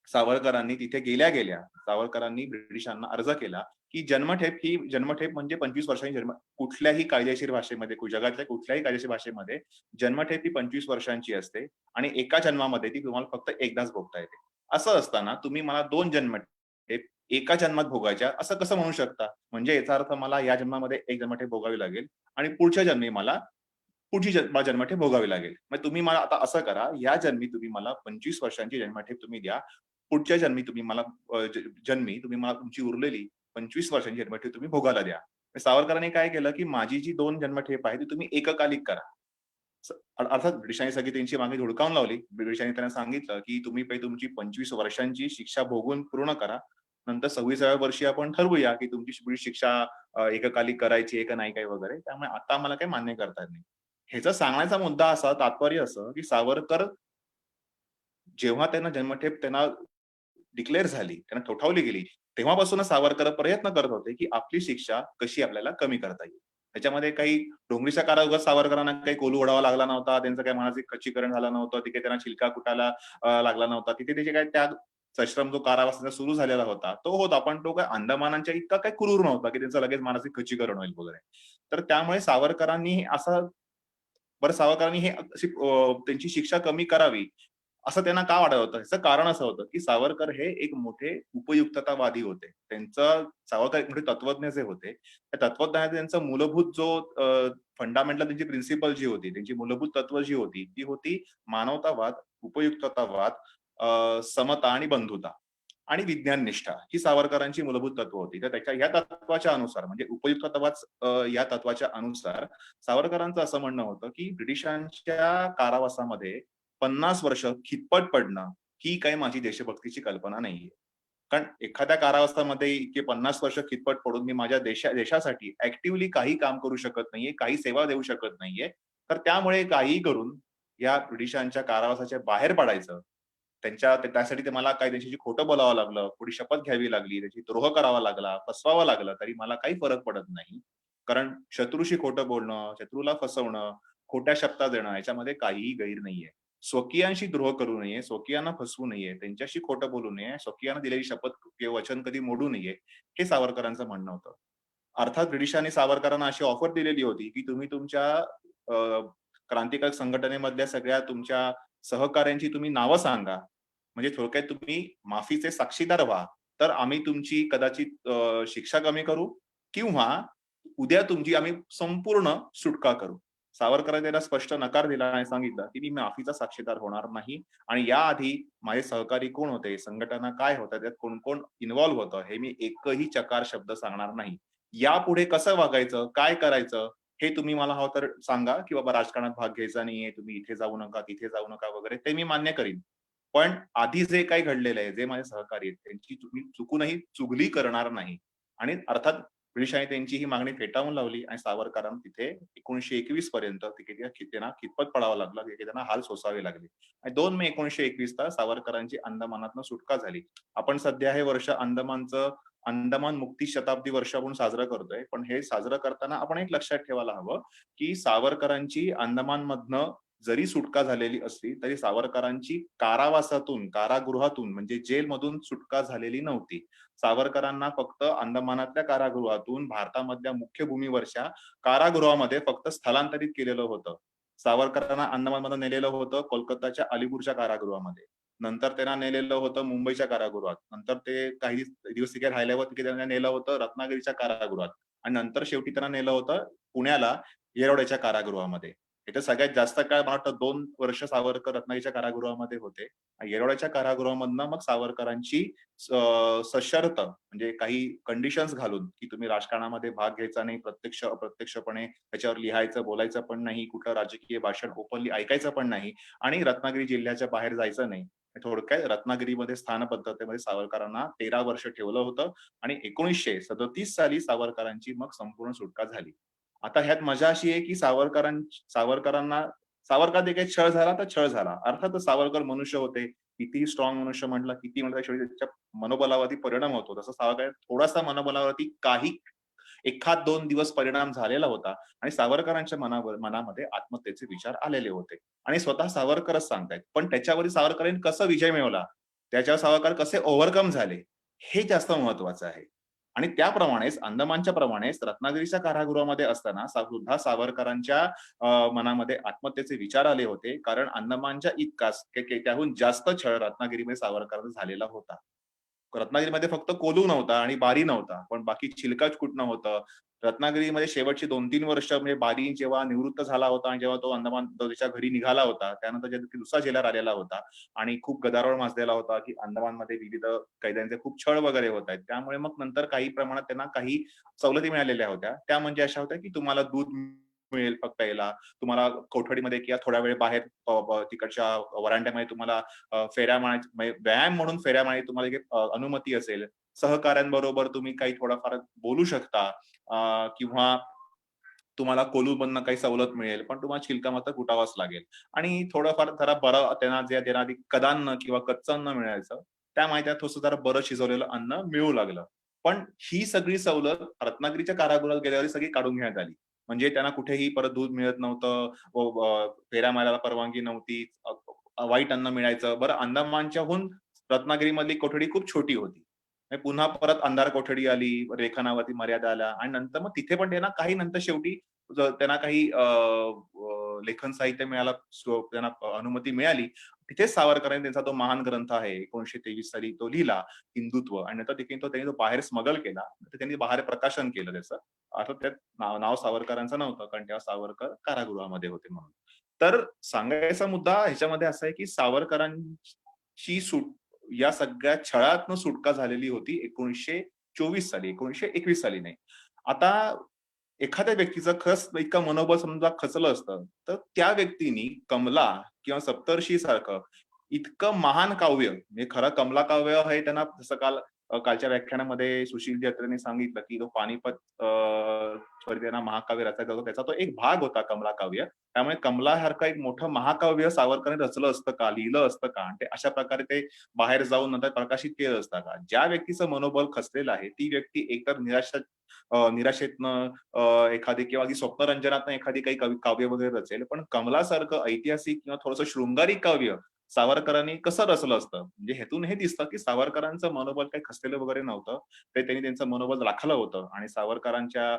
सावरकरांनी तिथे गेल्या सावरकरांनी ब्रिटिशांना अर्ज केला की जन्मठेप म्हणजे 25 वर्षांची कुठल्याही कायदेशीर भाषेमध्ये, जगातल्या कुठल्याही कायदेशीर भाषेमध्ये जन्मठेप ही 25 वर्षांची असते आणि एका जन्मामध्ये ती तुम्हाला फक्त एकदाच भोगता येते. असं असताना तुम्ही मला 2 जन्मठेप एका जन्मात भोगायच्या असं कसं म्हणू शकता? म्हणजे याचा अर्थ मला या जन्मामध्ये एक जन्मठेप भोगावी लागेल आणि पुढच्या जन्मी मला पुढची जन्मठेप भोगावी लागेल. मग तुम्ही मला आता असं करा, या जन्मी तुम्ही मला 25 वर्षांची जन्मठेप तुम्ही द्या. पुढच्या जन्मी तुम्ही मला तुमची उरलेली 25 वर्षांची जन्मठेप तुम्ही भोगायला द्या. सावरकरांनी काय केलं की माझी जी 2 जन्मठेप आहे ती तुम्ही एककालिक करा. अर्थात ब्रिटिशांनी सगळी त्यांची मागणी धुडकावून लावली. ब्रिटिशांनी त्यांना सांगितलं की तुम्ही पहिले तुमची 25 वर्षांची शिक्षा भोगून पूर्ण करा. नंतर 26व्या वर्षी आपण ठरवूया की तुमची पुढील शिक्षा एककालिक करायची आहे का नाही काय वगैरे. त्यामुळे आता आम्हाला काही मान्य करता येत नाही. ह्याचा सांगण्याचा मुद्दा असा, तात्पर्य असं की सावरकर जेव्हा त्यांना जन्मठेप त्यांना डिक्लेअर झाली, त्यांना ठोठावली गेली, तेव्हापासूनच सावरकर प्रयत्न करत होते की आपली शिक्षा कशी आपल्याला कमी करता येईल. त्याच्यामध्ये काही डोंगरीच्या कारागृहात सावरकरांना काही कोलू ओढावा लागला नव्हता, त्यांचं काही मानसिक खच्चीकरण झालं नव्हतं, तिथे त्यांना चिलका कुटायला लागला नव्हता, तिथे त्याचे काय त्याग सश्रम जो कारावास सुरू झालेला होता तो होता, पण तो काय अंदमानांच्या इतका काही क्रूर नव्हता की त्यांचं लगेच मानसिक खच्चीकरण होईल वगैरे. तर त्यामुळे सावरकरांनी हे त्यांची शिक्षा कमी करावी असं त्यांना का वाटत होतं? ह्याचं कारण असं होतं की सावरकर हे एक मोठे उपयुक्ततावादी होते. सावरकर एक मोठे तत्वज्ञ जे होते, त्या तत्वज्ञानाचे त्यांचा मूलभूत जो फंडामेंटल त्यांची प्रिन्सिपल जी होती, त्यांची मूलभूत तत्व जी होती ती होती मानवतावाद, उपयुक्ततावाद, समता आणि बंधुता आणि विज्ञान निष्ठा, ही सावरकरांची मूलभूत तत्व होती. तर त्याच्या या तत्वाच्या अनुसार म्हणजे उपयुक्ततावाद या तत्वाच्या अनुसार सावरकरांचं असं म्हणणं होतं की ब्रिटिशांच्या कारावासामध्ये 50 वर्ष खितपत पडणं ही काही माझी देशभक्तीची कल्पना नाहीये. कारण एखाद्या कारावासामध्ये इतके 50 वर्ष खितपत पडून मी माझ्या देशासाठी ऍक्टिव्हली काही काम करू शकत नाहीये, काही सेवा देऊ शकत नाहीये. तर त्यामुळे काही करून या ब्रिटिशांच्या कारावासाच्या बाहेर पडायचं, त्यासाठी ते मला काही देशाची खोटं बोलावं लागलं, थोडी शपथ घ्यावी लागली, त्याची द्रोह करावा लागला, फसवावं लागलं, तरी मला काही फरक पडत नाही. कारण शत्रूशी खोटं बोलणं, शत्रूला फसवणं, खोट्या शब्दात देणं याच्यामध्ये काहीही गैर नाहीये. स्वकीयांशी द्रोह करू नये, स्वकीयांना फसवू नये, त्यांच्याशी खोटं बोलू नये, स्वकीयांना दिलेली शपथ किंवा वचन कधी मोडू नये, हे सावरकरांचं म्हणणं होतं. अर्थात ब्रिटिशांनी सावरकरांना अशी ऑफर दिलेली होती की तुम्ही तुमच्या क्रांतिकारक संघटनेमधल्या सगळ्या तुमच्या सहकाऱ्यांची तुम्ही नावं सांगा, म्हणजे थोडक्यात तुम्ही माफीचे साक्षीदार व्हा, तर आम्ही तुमची कदाचित शिक्षा कमी करू किंवा उद्या तुमची आम्ही संपूर्ण सुटका करू. सावरकरांनी त्याला स्पष्ट नकार दिला आणि सांगितलं की मी माफीचा साक्षीदार होणार नाही आणि याआधी माझे सहकारी कोण होते, संघटना काय होत्या, त्यात कोण कोण इन्व्हॉल्व्ह होतं हे मी एकही चकार शब्द सांगणार नाही. यापुढे कसं वागायचं, काय करायचं हे तुम्ही मला हवं तर सांगा की बाबा राजकारणात भाग घ्यायचा नाहीये, तुम्ही इथे जाऊ नका, तिथे जाऊ नका वगैरे, ते मी मान्य करीन. पण आधी जे काही घडलेलं आहे, जे माझे सहकारी आहेत त्यांची तुम्ही चुकूनही चुगली करणार नाही. आणि अर्थात ब्रिटिशांनी त्यांची ही मागणी फेटाळून लावली आणि सावरकरांना तिथे 1921 पर्यंत त्यांना खितपत पडावं लागलं, त्यांना हाल सोसावे लागले. आणि 2 मे 1921 ला सावरकरांची अंदमानातनं सुटका झाली. आपण सध्या हे वर्ष अंदमान मुक्ती शताब्दी वर्ष आपण साजरं करतोय, पण हे साजरं करताना आपण एक लक्षात ठेवायला हवं की सावरकरांची अंदमानमधनं जरी सुटका झालेली असली तरी सावरकरांची कारागृहातून म्हणजे जेलमधून सुटका झालेली नव्हती. सावरकरांना फक्त अंदमानातल्या कारागृहातून भारतामधल्या मुख्य भूमीवरच्या कारागृहामध्ये फक्त स्थलांतरित केलेलं होतं. सावरकरांना अंदमानमध्ये नेलेलं होतं कोलकाताच्या अलिपूरच्या कारागृहामध्ये. नंतर त्यांना नेलेलं होतं मुंबईच्या कारागृहात. नंतर ते काही दिवस तिथे राहिल्यावर तिथे त्यांना नेलं होतं रत्नागिरीच्या कारागृहात आणि नंतर शेवटी त्यांना नेलं होतं पुण्याला येरवड्याच्या कारागृहामध्ये. इथे सगळ्यात जास्त काळ मला वाटतं 2 वर्ष सावरकर रत्नागिरीच्या कारागृहामध्ये होते. येरवड्याच्या कारागृहामधनं मग सावरकरांची सशर्त म्हणजे काही कंडिशन्स घालून की तुम्ही राजकारणामध्ये भाग घ्यायचा नाही, प्रत्यक्ष अप्रत्यक्षपणे त्याच्यावर लिहायचं बोलायचं पण नाही, कुठलं राजकीय भाषण ओपनली ऐकायचं पण नाही आणि रत्नागिरी जिल्ह्याच्या बाहेर जायचं नाही. थोडक्यात रत्नागिरीमध्ये स्थानपद्धतीमध्ये सावरकरांना 13 वर्ष ठेवलं होतं आणि 1937 साली सावरकरांची मग संपूर्ण सुटका झाली. आता ह्यात मजा अशी आहे की सावरकरांना सावरकर देखील छळ झाला तर छळ झाला. अर्थातच सावरकर मनुष्य होते. किती स्ट्रॉंग मनुष्य म्हटलं, किती म्हटलं शेवटी त्याच्या मनोबलावरती परिणाम होतो. तसं सावरकर थोडासा मनोबलावरती काही एखाद 2 दिवस परिणाम झालेला होता आणि सावरकरांच्या मनामध्ये आत्महत्येचे विचार आलेले होते आणि स्वतः सावरकरच सांगतायत. पण त्याच्यावरती सावरकरांनी कसा विजय मिळवला, त्याच्यावर सावरकर कसे ओव्हरकम झाले, हे जास्त महत्वाचं आहे. आणि त्याप्रमाणेच अंदमानच्या प्रमाणेच रत्नागिरीच्या कारागृहामध्ये असताना सुद्धा सावरकरांच्या मनामध्ये आत्महत्येचे विचार आले होते. कारण अंदमानच्या इतकाच त्याहून जास्त छळ रत्नागिरीमध्ये सावरकरांचा झालेला होता. रत्नागिरीमध्ये फक्त कोलू नव्हता आणि बारी नव्हता, पण बाकी चिलका कुटणं होतं. रत्नागिरीमध्ये शेवटची 2-3 वर्ष म्हणजे बारी जेव्हा निवृत्त झाला होता आणि जेव्हा तो अंदमान त्याच्या घरी निघाला होता, त्यानंतर दुसरा जेलर आलेला होता आणि खूप गदारोळ माजलेला होता की अंदमानमध्ये विविध कैद्यांचे खूप छळ वगैरे होत आहेत. त्यामुळे मग नंतर काही प्रमाणात त्यांना काही सवलती मिळालेल्या होत्या. त्या म्हणजे अशा होत्या की तुम्हाला दूध मिळेल फक्त प्यायला, तुम्हाला कोठडीमध्ये किंवा थोड्या वेळ बाहेर तिकडच्या व्हरांड्यामध्ये तुम्हाला फेऱ्या मारायच्या म्हणजे व्यायाम म्हणून फेऱ्या मारायची तुम्हाला एक अनुमती असेल. सहकाऱ्यांबरोबर तुम्ही काही थोडाफार बोलू शकता किंवा तुम्हाला कोलूमधनं काही सवलत मिळेल, पण तुम्हाला चिलका मात्र कुटावाच लागेल आणि थोडंफार जरा बरं त्यांना आधी कदान्न किंवा कच्चं अन्न मिळायचं. त्यामुळे त्यात थोडंसं जरा बरं शिजवलेलं अन्न मिळू लागलं. पण ही सगळी सवलत रत्नागिरीच्या कारागृहात गेल्यावर सगळी काढून घेण्यात आली. म्हणजे त्यांना कुठेही परत दूध मिळत नव्हतं, फेऱ्या मारायला परवानगी नव्हती, वाईट अन्न मिळायचं. बरं अंदमानच्याहून रत्नागिरीमधली कोठडी खूप छोटी होती. पुन्हा परत अंधार कोठडी आली, लेखनावरती मर्यादा आल्या आणि नंतर मग तिथे पण त्यांना काही नंतर शेवटी त्यांना काही लेखन साहित्य मिळालं, त्यांना अनुमती मिळाली. तिथेच सावरकरांनी त्यांचा तो महान ग्रंथ आहे 1923 साली तो लिहिला, हिंदुत्व आणि नंतर त्यांनी तो बाहेर स्मगल केला. त्यांनी बाहेर प्रकाशन केलं त्याचं. आता त्यात नाव सावरकरांचं नव्हतं, कारण तेव्हा सावरकर कारागृहामध्ये होते म्हणून. तर सांगायचा मुद्दा ह्याच्यामध्ये असा आहे की सावरकरांची या सगळ्या छळातनं सुटका झालेली होती 1924 साली, 1921 साली नाही. आता एखाद्या व्यक्तीचं खरंच इतकं मनोबल समजा खचलं असतं, तर त्या व्यक्तीनी कमला किंवा सप्तर्षी सारखं इतकं महान काव्य म्हणजे खरं कमला काव्य हे त्यांना जसं कालच्या व्याख्यानामध्ये सुशील जत्रेने सांगितलं की तो पानिपत त्यांना महाकाव्य रचायचा होता, त्याचा तो एक भाग होता कमला काव्य. त्यामुळे कमला सारखं एक मोठं महाकाव्य सावरकरांनी रचलं असतं का, लिहिलं असतं का, ते अशा प्रकारे ते बाहेर जाऊन नंतर प्रकाशित केलं असतं का. ज्या व्यक्तीचं मनोबल खचलेलं आहे ती व्यक्ती एकतर निराशेतनं एखादी किंवा स्वप्नरंजनातनं एखादी काही काव्य वगैरे रचेल, पण कमलासारखं ऐतिहासिक किंवा थोडंसं शृंगारी काव्य सावरकरांनी कसं रचलं असतं. म्हणजे ह्यातून हे दिसतं की सावरकरांचं मनोबल काही खचलेलं वगैरे नव्हतं. ते त्यांनी त्यांचं मनोबल राखलं होतं आणि सावरकरांच्या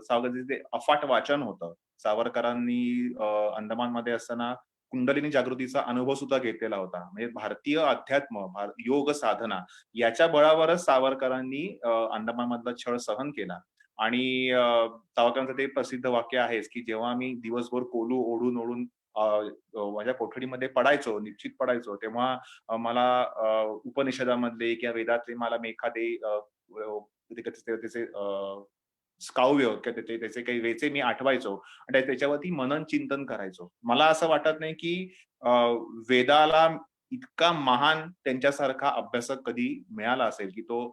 सावरकरांचं ते अफाट वाचन होतं. सावरकरांनी अंदमानमध्ये असताना कुंडलिनी जागृतीचा अनुभव सुद्धा घेतलेला होता. म्हणजे भारतीय अध्यात्म, योग साधना याच्या बळावरच सावरकरांनी अंदमानमधला छळ सहन केला आणि सावरकरांचं ते प्रसिद्ध वाक्य आहेच की जेव्हा मी दिवसभर कोलू ओढून ओढून माझ्या कोठडीमध्ये पडायचो, निश्चित पडायचो, तेव्हा मला उपनिषदामधले किंवा वेदातले मला मी एखादे त्याचे काव्य किंवा त्याचे काही वेचे मी आठवायचो आणि त्याच्यावरती मनन चिंतन करायचो. मला असं वाटत नाही की वेदाला इतका महान त्यांच्यासारखा अभ्यासक कधी मिळाला असेल की तो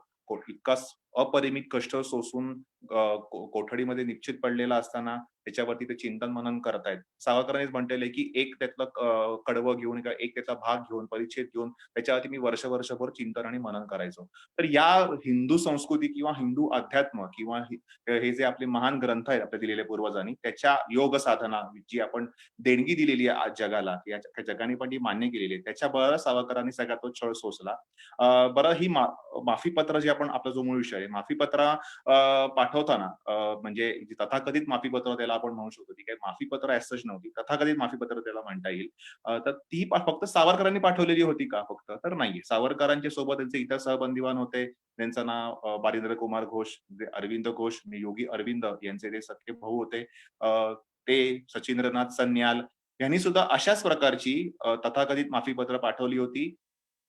इतका अपरिमित कष्ट सोसून कोठडीमध्ये निश्चित पडलेला असताना त्याच्यावरती ते चिंतन मनन करतायत. सावरकरांनीच म्हटलेलं आहे की एक त्यातलं कडवं घेऊन किंवा एक त्याचा भाग घेऊन, परिच्छेद घेऊन त्याच्यावरती मी वर्षभर चिंतन आणि मनन करायचो. तर या हिंदू संस्कृती किंवा हिंदू अध्यात्म किंवा हे जे आपले महान ग्रंथ आहेत आपल्या दिलेल्या पूर्वजांनी, त्याच्या योग साधना जी आपण देणगी दिलेली आहे आज जगाला, या जगाने पण ती मान्य केलेली आहे. त्याच्या बळावर सावरकरांनी सगळा तो छळ सोसला. बरं ही माफी पत्र जे आपण आपला जो मूळ विषय आहे, माफी पत्र पाठवताना म्हणजे जी तथाकथित माफी पत्र त्याला आपण म्हणू शकतो. ती काही माफी पत्र ॲज सच नव्हती. तथाकथित माफी पत्र त्याला म्हणता येईल. तर ती फक्त सावरकरांनी पाठवलेली होती का फक्त? तर नाहीये. सावरकरांच्या सोबत त्यांचे इतर सहबंदीवान होते. त्यांचं नाव बारिंद्र कुमार घोष, जे अरविंद घोष, योगी अरविंद यांचे ते सख्खे भाऊ होते. ते सचिंद्रनाथ सन्याल यांनी सुद्धा अशाच प्रकारची तथाकथित माफी पत्र पाठवली होती.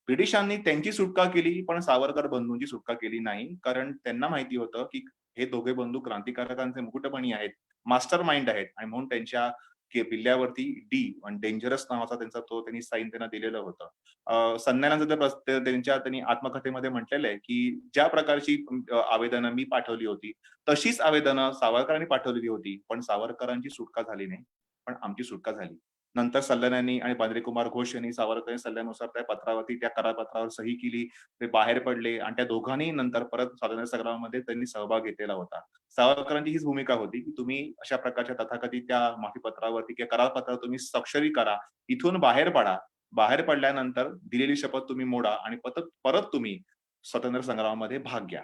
ब्रिटिशांनी त्यांची सुटका केली, पण सावरकर बंधूंची सुटका केली नाही. कारण त्यांना माहिती होतं, की हे दोघे बंधू क्रांतिकारकांचे मुकुटमणी आहेत, मास्टर माइंड आहेत आणि म्हणून त्यांच्या किल्ल्यावरती डी आणि डेंजरस नावाचा त्यांनी साईन त्यांना दिलेलं होतं. सन्यालांचं तर त्यांनी आत्मकथेमध्ये म्हटलेलं आहे, की ज्या प्रकारची आवेदनं मी पाठवली होती, तशीच आवेदनं सावरकरांनी पाठवलेली होती. पण सावरकरांची सुटका झाली नाही, पण आमची सुटका झाली. नंतर सल्लानांनी आणि बांद्रे कुमार घोष यांनी सावरकर सल्ल्यानुसार त्या पत्रावरती त्या करारपत्रावर सही केली. ते बाहेर पडले आणि त्या दोघांनी नंतर परत स्वातंत्र्य संग्रामामध्ये त्यांनी सहभाग घेतलेला होता. सावरकरांची हीच भूमिका होती, की तुम्ही अशा प्रकारच्या तथाकथित त्या माफी पत्रावरती किंवा करारपत्रावर तुम्ही स्वाक्षरी करा. इथून बाहेर पडा. बाहेर पडल्यानंतर दिलेली शपथ तुम्ही मोडा आणि परत तुम्ही स्वातंत्र्य संग्रामामध्ये भाग घ्या.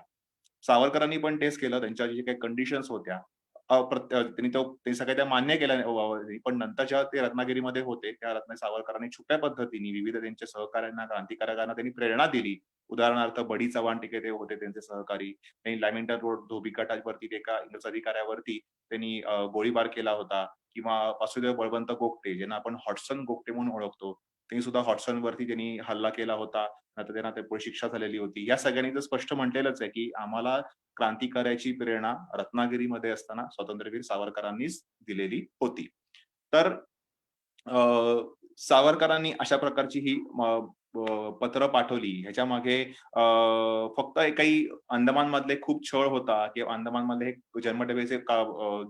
सावरकरांनी पण तेच केलं. त्यांच्या जे काही कंडिशन्स होत्या त्यांनी ते सगळ्या त्या मान्य केल्या पण नंतर जेव्हा ते रत्नागिरीमध्ये होते, त्या सावरकरांनी छुप्या पद्धतीने विविध त्यांच्या सहकाऱ्यांना, क्रांतिकारकांना त्यांनी प्रेरणा दिली. उदाहरणार्थ बडी चव्हाण ते होते त्यांचे सहकारी. त्यांनी लॅमिंग्टन रोड धोबी घाटावरती एका इंग्रज अधिकाऱ्यावरती त्यांनी गोळीबार केला होता. किंवा वासुदेव बळवंत गोगटे ज्यांना आपण हॉटसन गोगटे म्हणून ओळखतो. त्यांनी सुद्धा हॉटसनवरती त्यांनी हल्ला केला होता. नंतर त्यांना पुढे शिक्षा झालेली होती. या सगळ्यांनी तर स्पष्ट म्हटलेलंच आहे, की आम्हाला क्रांतिकार्याची प्रेरणा रत्नागिरीमध्ये असताना स्वातंत्र्यवीर सावरकरांनीच दिलेली होती. तर सावरकरांनी अशा प्रकारची ही पत्र पाठवली. ह्याच्या मागे फक्त काही अंदमान मधले खूप छळ होता किंवा अंदमान मधले जन्मठेपेचे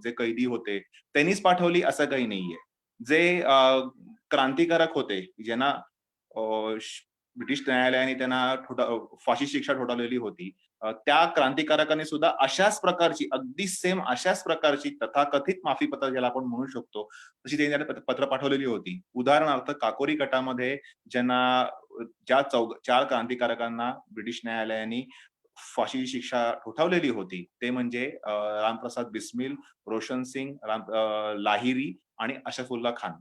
जे कैदी होते त्यांनीच पाठवली असं काही नाहीये. जे क्रांतिकारक होते ज्यांना ब्रिटिश न्यायालयाने त्यांना फाशी शिक्षा ठोठावलेली होती. त्या क्रांतिकारकांनी सुद्धा अशाच प्रकारची अगदी सेम अशाच प्रकारची तथाकथित माफी पत्र ज्याला आपण म्हणू शकतो तशी त्यांनी पत्र पाठवलेली होती. उदाहरणार्थ काकोरी गटामध्ये ज्या 4 क्रांतिकारकांना ब्रिटिश न्यायालयाने फाशीची शिक्षा ठोठावलेली होती ते म्हणजे रामप्रसाद बिस्मिल, रोशन सिंग, लाहिरी आणि अशफुल्ला खान.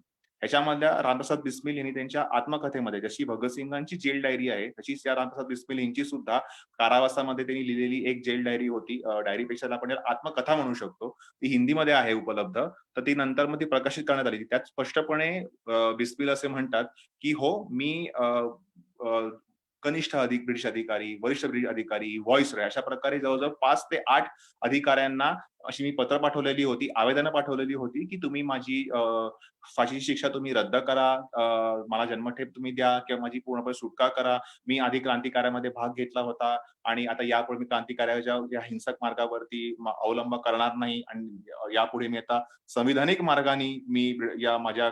ह्याच्यामधल्या रामप्रसाद बिस्मिल यांनी त्यांच्या आत्मकथेमध्ये जशी भगतसिंगांची जेल डायरी आहे तशीच या रामप्रसाद बिस्मिल यांची सुद्धा कारावासामध्ये त्यांनी लिहिलेली एक जेल डायरी होती. डायरीपेक्षा आपण आत्मकथा म्हणू शकतो. ती हिंदीमध्ये आहे उपलब्ध. तर ती नंतर मग ती प्रकाशित करण्यात आली. त्यात स्पष्टपणे बिस्मिल असे म्हणतात, की हो मी कनिष्ठ ब्रिटिश अधिकारी, वरिष्ठ ब्रिटिश अधिकारी, व्हॉइसरॉय अशा प्रकारे जवळजवळ 5 ते 8 अधिकाऱ्यांना अशी मी पत्र पाठवलेली होती, आवेदनं पाठवलेली होती, की तुम्ही माझी फाशीची शिक्षा तुम्ही रद्द करा, मला जन्मठेप तुम्ही द्या किंवा माझी पूर्णपणे सुटका करा. मी आधी क्रांतिकार्यामध्ये भाग घेतला होता आणि आता यापुढे मी क्रांतिकार्याच्या या हिंसक मार्गावरती अवलंब करणार नाही आणि यापुढे मी आता संविधानिक मार्गाने मी या माझ्या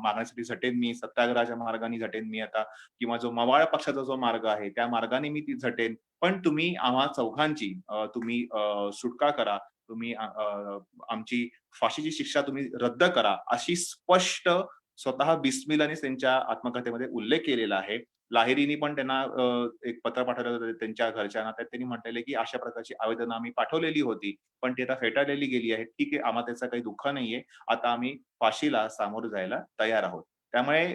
मागण्यासाठी झटेन, मी सत्याग्रहाच्या मार्गाने झटेन मी आता किंवा जो मवाळ पक्षाचा जो मार्ग आहे त्या मार्गाने मी ती झटेन. पण तुम्ही आम्हा चौघांची तुम्ही सुटका करा. तुम्ही आमची फाशीची शिक्षा तुम्ही रद्द करा अशी स्पष्ट स्वतः बिस्मिलांनी त्यांच्या आत्मकथेमध्ये उल्लेख केलेला आहे. लाहिरीनी पण त्यांना एक पत्र पाठवलं होतं त्यांच्या घरच्यांना. त्यात त्यांनी म्हटलेले की अशा प्रकारची आवेदनं आम्ही पाठवलेली होती, पण ती आता फेटाळलेली गेली आहेत. ठीक आहे, आम्हाला त्याचं काही दुःख नाहीये. आता आम्ही फाशीला सामोरं जायला तयार आहोत. त्यामुळे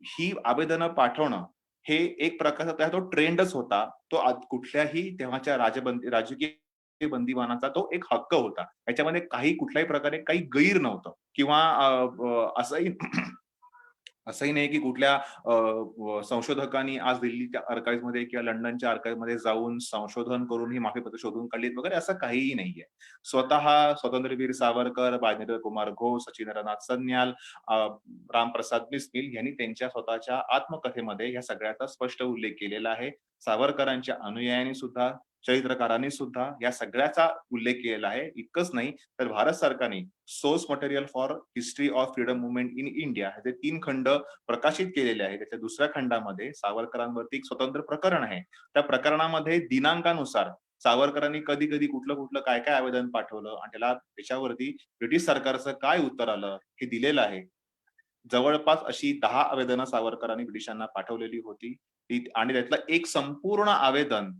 ही आवेदनं पाठवणं हे एक प्रकारचा तो ट्रेंडच होता. तो कुठल्याही तेव्हाच्या राजकीय बंदिवानाचा तो एक हक्क होता. याच्यामध्ये कुठल्याही प्रकारे काही गैर नव्हतं किंवा असंही नाही की कुठल्या संशोधकांनी आज दिल्लीच्या आर्काइव्हमध्ये किंवा लंडनच्या आर्काइव्हमध्ये जाऊन संशोधन करून ही माफीपत्र शोधून काढलीत वगैरे असं काहीही नाहीये. स्वतः स्वातंत्र्यवीर सावरकर, बाजिंद्र कुमार घोष, सचिंद्रनाथ सन्याल, रामप्रसाद बिस्मिल यांनी त्यांच्या स्वतःच्या आत्मकथेमध्ये या सगळ्याचा स्पष्ट उल्लेख केलेला आहे. सावरकरांच्या अनुयायांनी सुद्धा चरित्रकारांनी सुद्धा या सगळ्याचा उल्लेख केलेला आहे. इतकंच नाही तर भारत सरकारने source material for history of freedom movement in India हे 3 खंड प्रकाशित केलेले आहे. त्याच्या दुसऱ्या खंडामध्ये सावरकरांवरती एक स्वतंत्र प्रकरण आहे. त्या प्रकरणामध्ये दिनांकानुसार सावरकरांनी कधी कधी कुठलं काय काय आवेदन पाठवलं आणि त्याच्यावरती ब्रिटिश सरकारचं काय उत्तर आलं हे दिलेलं आहे. जवळपास अशी 10 आवेदनं सावरकरांनी ब्रिटिशांना पाठवलेली होती. आणि त्यातलं एक संपूर्ण आवेदन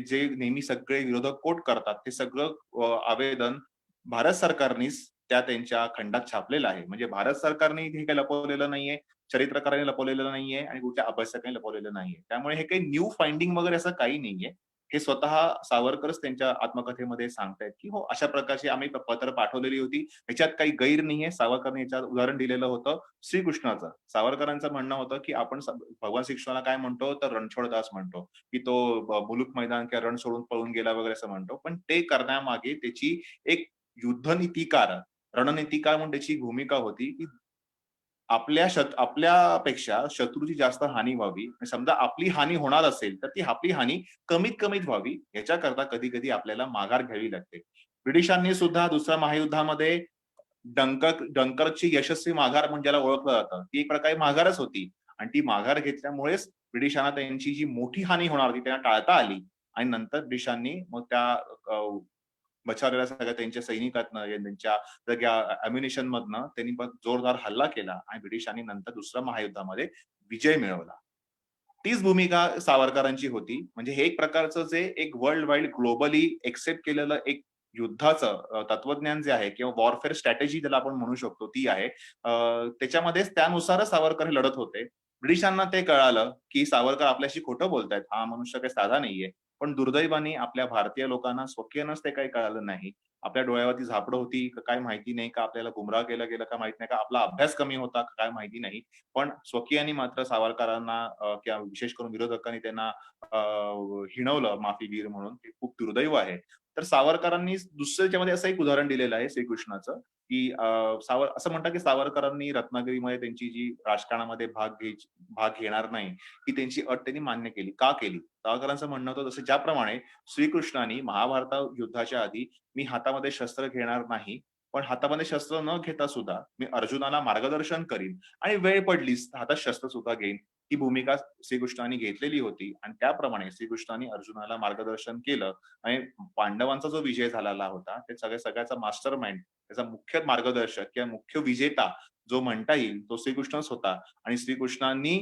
जे नेहमी सगळे विरोधक कोट करतात ते सगळं आवेदन भारत सरकारनेच त्यांच्या खंडात छापलेलं आहे. म्हणजे भारत सरकारने हे काही लपवलेलं नाहीये, चरित्रकारांनी लपवलेलं नाहीये आणि कुठल्या अभ्यासकांनी लपवलेलं नाहीये. त्यामुळे हे काही न्यू फाइंडिंग वगैरे असं काही नाहीये. हे स्वतः सावरकरच त्यांच्या आत्मकथेमध्ये सांगतायत की हो अशा प्रकारची आम्ही पत्र पाठवलेली होती, ह्याच्यात काही गैर नाहीये. सावरकरांनी याच्यात उदाहरण दिलेलं होतं श्रीकृष्णाचं. सावरकरांचं म्हणणं होतं की आपण भगवान श्रीकृष्णाला काय म्हणतो तर रणछोडदास म्हणतो, की तो मुलुक मैदान किंवा रण सोडून पळून गेला वगैरे असं म्हणतो. पण ते करण्यामागे त्याची एक युद्धनीतिकार, रणनीतिकार म्हणून त्याची भूमिका होती की आपल्यापेक्षा शत्रूची जास्त हानी व्हावी. समजा आपली हानी होणार असेल तर ती आपली हानी कमीत व्हावी याच्याकरता कधी कधी आपल्याला माघार घ्यावी लागते. ब्रिटिशांनी सुद्धा दुसऱ्या महायुद्धामध्ये डंकरची यशस्वी माघार म्हणजे ज्याला ओळखलं जातं ती एक प्रकारे माघारच होती. आणि ती माघार घेतल्यामुळेच ब्रिटिशांना त्यांची जी मोठी हानी होणार होती त्यांना टाळता आली. आणि नंतर ब्रिटिशांनी मग त्या बचावलेल्या सगळ्या त्यांच्या सैनिकांना त्यांच्या सगळ्या अम्युनिशन मधनं त्यांनी जोरदार हल्ला केला आणि ब्रिटिशांनी नंतर दुसऱ्या महायुद्धामध्ये विजय मिळवला. तीच भूमिका सावरकरांची होती. म्हणजे हे एक प्रकारचं जे एक वर्ल्ड वाईड ग्लोबली एक्सेप्ट केलेलं एक युद्धाचं तत्वज्ञान जे आहे किंवा वॉरफेअर स्ट्रॅटेजी ज्याला आपण म्हणू शकतो ती आहे. त्याच्यामध्येच त्यानुसारच सावरकर हे लढत होते. ब्रिटिशांना ते कळालं की सावरकर आपल्याशी खोटं बोलतायत, हा मनुष्य काही साधा नाहीये. पण दुर्दैवाने आपल्या भारतीय लोकांना स्वकीयनच ते काही कळालं नाही. आपल्या डोळ्यावरती झापडं होती का काय माहिती नाही, का आपल्याला गुमराह केलं गेलं का माहिती नाही, का आपला अभ्यास कमी होता का काय माहिती नाही. पण स्वकीयांनी मात्र सावरकरांना किंवा विशेष करून विरोधकांनी त्यांना हिणवलं माफीवीर म्हणून. ते खूप दुर्दैव आहे. तर सावरकरांनी दुसऱ्याच्यामध्ये असं एक उदाहरण दिलेलं आहे श्रीकृष्णाचं की असं म्हणतात की सावरकरांनी रत्नागिरीमध्ये त्यांची जी राजकारणामध्ये भाग घेणार नाही ही त्यांची अट त्यांनी मान्य केली. का केली? सावरकरांचं म्हणणं होतं जसं ज्याप्रमाणे श्रीकृष्णाने महाभारत युद्धाच्या आधी मी हातामध्ये शस्त्र घेणार नाही, पण हातामध्ये शस्त्र न घेता सुद्धा मी अर्जुनाला मार्गदर्शन करीन आणि वेळ पडलीच हातात शस्त्र सुद्धा घेईन, ही भूमिका श्रीकृष्णाने घेतलेली होती. आणि त्याप्रमाणे श्रीकृष्णाने अर्जुनाला मार्गदर्शन केलं आणि पांडवांचा जो विजय झालेला होता ते सगळ्याचा मास्टर माइंड, त्याचा मुख्य मार्गदर्शक किंवा मुख्य विजेता जो म्हणता येईल तो श्रीकृष्णच होता. आणि श्रीकृष्णांनी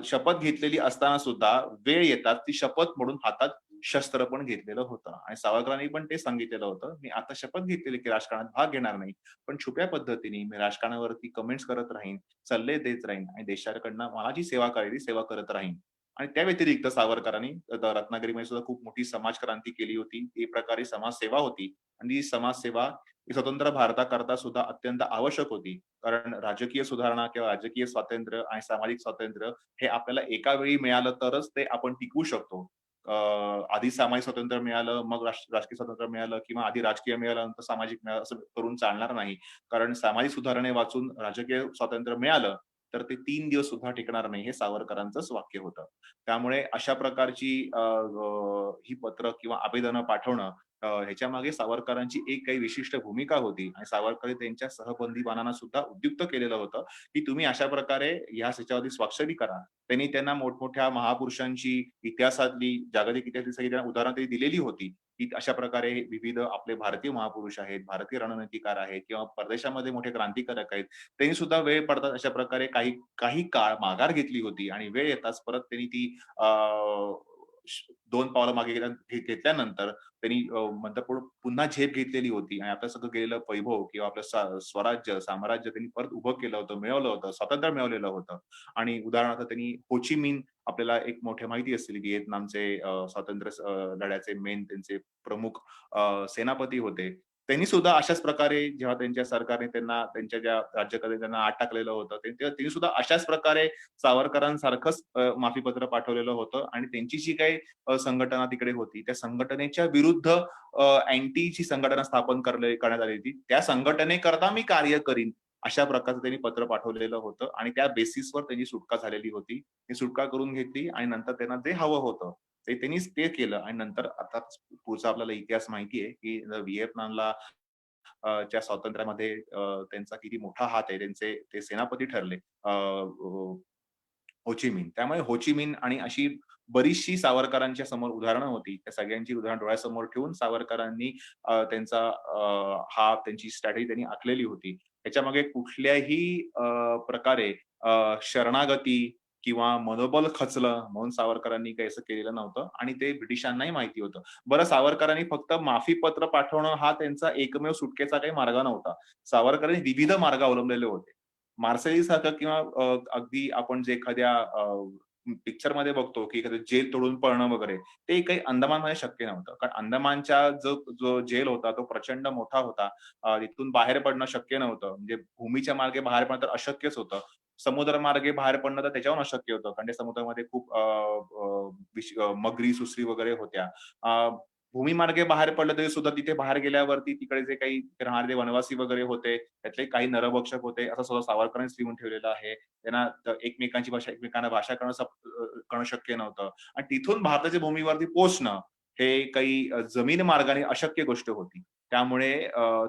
शपथ घेतलेली असताना सुद्धा वेळ येतात ती शपथ म्हणून हातात शस्त्र पण घेतलेलं होतं. आणि सावरकरांनी पण ते सांगितलेलं होतं, मी आता शपथ घेतलेली की राजकारणात भाग घेणार नाही, पण छुप्या पद्धतीने मी राजकारणावरती कमेंट्स करत राहीन, सल्ले देत राहीन आणि देशाकडनं मला जी सेवा करायची सेवा करत राहीन. आणि त्या व्यतिरिक्त सावरकरांनी रत्नागिरीमध्ये सुद्धा खूप मोठी समाज क्रांती केली होती. एक प्रकारे समाजसेवा होती आणि ही समाजसेवा स्वतंत्र भारताकरता सुद्धा अत्यंत आवश्यक होती. कारण राजकीय सुधारणा किंवा राजकीय स्वातंत्र्य आणि सामाजिक स्वातंत्र्य हे आपल्याला एका वेळी मिळालं तरच ते आपण टिकवू शकतो. आधी सामाजिक स्वातंत्र्य मिळालं मग राजकीय स्वातंत्र्य मिळालं किंवा आधी राजकीय मिळालं नंतर सामाजिक मिळालं असं करून चालणार नाही. कारण सामाजिक सुधारणे वाचून राजकीय स्वातंत्र्य मिळालं तर ते 3 दिवस सुद्धा टिकणार नाही, हे सावरकरांचंच वाक्य होतं. त्यामुळे अशा प्रकारची ही पत्र किंवा आवेदनं पाठवणं ह्याच्या मागे सावरकरांची एक काही विशिष्ट भूमिका होती. आणि सावरकर त्यांच्या सहबंदीबाणांना सुद्धा उद्युक्त केलेलं होतं की तुम्ही अशा प्रकारे ह्याच्यावरती स्वाक्षरी करा. त्यांनी त्यांना मोठमोठ्या महापुरुषांची इतिहासातली जागतिक इतिहासातली सगळी त्यांना उदाहरणं त्यांनी दिलेली होती की अशा प्रकारे विविध आपले भारतीय महापुरुष आहेत, भारतीय रणनीतिकार आहेत किंवा परदेशामध्ये मोठे क्रांतिकारक आहेत, त्यांनी सुद्धा वेळ पडतात अशा प्रकारे काही काळ माघार घेतली होती. आणि वेळ येताच परत त्यांनी ती 2 पावलं मागे घेतल्यानंतर त्यांनी म्हणतात पुन्हा झेप घेतलेली होती आणि आपलं सगळं गेलेलं वैभव किंवा आपलं स्वराज्य साम्राज्य त्यांनी परत उभं केलं होतं, मिळवलं होतं, स्वातंत्र्य मिळवलेलं होतं. आणि उदाहरणार्थ त्यांनी हो ची मिन आपल्याला एक मोठ्या माहिती असतील व्हिएतनामचे स्वातंत्र्य लढ्याचे मेन त्यांचे प्रमुख सेनापती होते. त्यांनी सुद्धा अशाच प्रकारे जेव्हा त्यांच्या सरकारने त्यांना त्यांच्या ज्या राज्यकर्त्यांनी त्यांना आत टाकलेलं होतं त्यांनी सुद्धा अशाच प्रकारे सावरकरांसारखंच माफीपत्र पाठवलेलं होतं. आणि त्यांची जी काही संघटना तिकडे होती त्या संघटनेच्या विरुद्ध अँटीची संघटना स्थापन करण्यात आली होती. त्या संघटनेकरता मी कार्य करीन अशा प्रकारचं त्यांनी पत्र पाठवलेलं होतं. आणि त्या बेसिसवर त्यांची सुटका झालेली होती. ती सुटका करून घेतली आणि नंतर त्यांना जे हवं होतं ते त्यांनीच ते केलं. आणि नंतर आता पुढचा आपल्याला इतिहास माहिती आहे की व्हिएतनामला च्या स्वातंत्र्यामध्ये त्यांचा किती मोठा हात आहे. त्यांचे ते सेनापती ठरले होचिमिन. त्यामुळे होचिमिन आणि अशी बरीचशी सावरकरांच्या समोर उदाहरणं होती. त्या सगळ्यांची उदाहरणं डोळ्यासमोर ठेवून सावरकरांनी त्यांचा हा त्यांची स्ट्रॅटेजी त्यांनी आखलेली होती. त्याच्यामागे कुठल्याही प्रकारे शरणागती किंवा मनोबल खचलं म्हणून सावरकरांनी काही असं केलेलं नव्हतं आणि ते ब्रिटिशांनाही माहिती होतं. बरं, सावरकरांनी फक्त माफी पत्र पाठवणं हा त्यांचा एकमेव सुटकेचा काही मार्ग नव्हता. सावरकरांनी विविध मार्ग अवलंबलेले होते. मार्सेली सारखं किंवा अगदी आपण जे एखाद्या पिक्चरमध्ये बघतो की एखादं जेल तोडून पळणं वगैरे, ते काही अंदमानमध्ये शक्य नव्हतं. कारण अंदमानच्या जो जेल होता तो प्रचंड मोठा होता. तिथून बाहेर पडणं शक्य नव्हतं. म्हणजे भूमीच्या मार्गे बाहेर पडणं तर अशक्यच होतं. समुद्र मार्गे बाहेर पडणं तर त्याच्याहून अशक्य होतं. कारण ते समुद्रामध्ये खूप मगरी, सुसरी वगैरे होत्या. भूमीमार्गे बाहेर पडलं तरी सुद्धा तिथे बाहेर गेल्यावरती तिकडे जे काही राहणारे वनवासी वगैरे होते, त्यातले काही नरभक्षक होते, असं सुद्धा सावरकरांनीच लिहून ठेवलेलं आहे. त्यांना एकमेकांची भाषा एकमेकांना भाषा करणं शक्य नव्हतं आणि तिथून भारताच्या भूमीवरती पोहोचणं हे काही जमीन मार्गाने अशक्य गोष्ट होती. त्यामुळे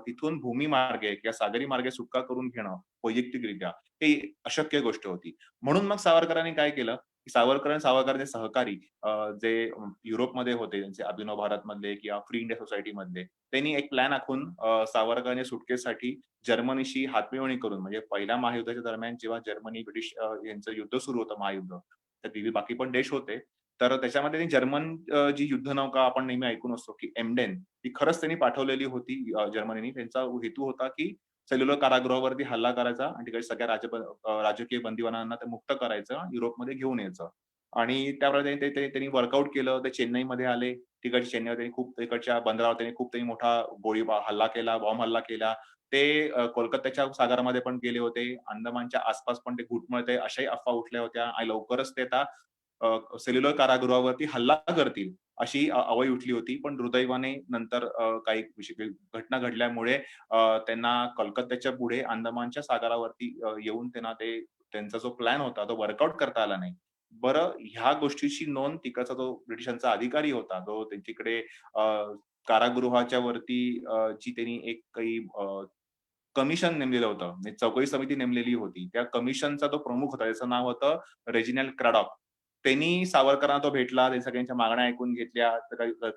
तिथून भूमी मार्गे किंवा सागरी मार्गे सुटका करून घेणं वैयक्तिकरित्या ही अशक्य गोष्ट होती. म्हणून मग सावरकरांनी काय केलं, की सावरकरांचे सहकारी जे युरोपमध्ये होते, त्यांचे अभिनव भारत मधले किंवा फ्री इंडिया सोसायटी मधले, त्यांनी एक प्लॅन आखून सावरकरांच्या सुटकेसाठी जर्मनीशी हातमिळवणी करून, म्हणजे पहिल्या महायुद्धाच्या दरम्यान जेव्हा जर्मनी ब्रिटिश यांचं युद्ध सुरू होतं, महायुद्ध, तर विविध बाकी पण देश होते. तर त्याच्यामध्ये जर्मन जी युद्धनौका आपण नेहमी ऐकून असतो की एमडेन, ती खरंच त्यांनी पाठवलेली होती जर्मनीने. त्यांचा हेतू होता की सेल्युलर कारागृहावरती हल्ला करायचा आणि तिकडे सगळ्या राजकीय बंदिवानांना ते मुक्त करायचं, युरोपमध्ये घेऊन यायचं. आणि त्याप्रमाणे त्यांनी वर्कआउट केलं. ते चेन्नईमध्ये आले. तिकडच्या चेन्नईवर त्यांनी खूप, तिकडच्या बंदरावर त्यांनी मोठा हल्ला केला, बॉम्ब हल्ला केला. ते कोलकात्याच्या सागरामध्ये पण गेले होते. अंदमानच्या आसपास पण ते घुटमळते अशाही अफवा उठल्या होत्या आणि लवकरच ते आता सेल्युलर कारागृहावरती हल्ला करतील अशी अवई उठली होती. पण दुर्दैवाने नंतर काही घटना घडल्यामुळे त्यांना कलकत्त्याच्या पुढे अंदमानच्या सागरावरती येऊन त्यांना त्यांचा जो प्लॅन होता तो वर्कआउट करता आला नाही. बरं, ह्या गोष्टीची नोंद तिकडचा जो ब्रिटिशांचा अधिकारी होता, जो त्यांच्याकडे कारागृहाच्या वरती जी त्यांनी एक काही कमिशन नेमलेलं होतं, म्हणजे चौकशी समिती नेमलेली होती. त्या कमिशनचा तो प्रमुख होता. त्याचं नाव होतं रेजिनॅल्ड क्रॅडॉक. त्यांनी सावरकरांना तो भेटला, ते सगळ्यांच्या मागण्या ऐकून घेतल्या,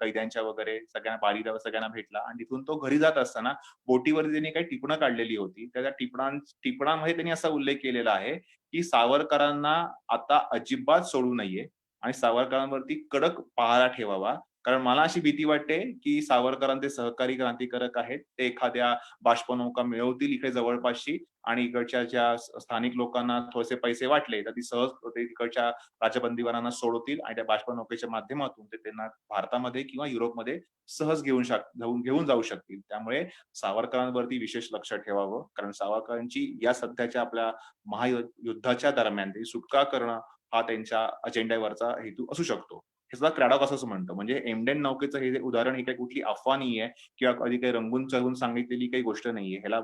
कैद्यांच्या वगैरे सगळ्यांना सगळ्यांना भेटला आणि तिथून तो घरी जात असताना बोटीवरती त्यांनी काही टिपणं काढलेली होती. त्या टिपणामध्ये त्यांनी असा उल्लेख केलेला आहे, की सावरकरांना आता अजिबात सोडू नये आणि सावरकरांवरती कडक पहारा ठेवावा. कारण मला अशी भीती वाटते, की सावरकरांचे सहकारी क्रांतिकारक आहेत, ते एखाद्या बाष्पनौका मिळवतील इकडे जवळपासची आणि इकडच्या ज्या स्थानिक लोकांना थोडेसे पैसे वाटले, तर ती सहज ते तिकडच्या राजबंदीवानांना सोडवतील आणि त्या बाष्पनौकेच्या माध्यमातून ते त्यांना भारतामध्ये किंवा युरोपमध्ये सहज घेऊन जाऊ शकतील. त्यामुळे सावरकरांवरती विशेष लक्ष ठेवावं. कारण सावरकरांची या सध्याच्या आपल्या महायुद्धाच्या दरम्यान सुटका करणं हा त्यांच्या अजेंड्यावरचा हेतू असू शकतो. हे सुद्धा क्रॅडॉक असंच म्हणतं. म्हणजे एमडेन नौकेचं हे उदाहरण ही काही कुठली अफवा नाहीये किंवा कधी काही रंगून चढवून सांगितलेली काही गोष्ट नाहीये. ह्याला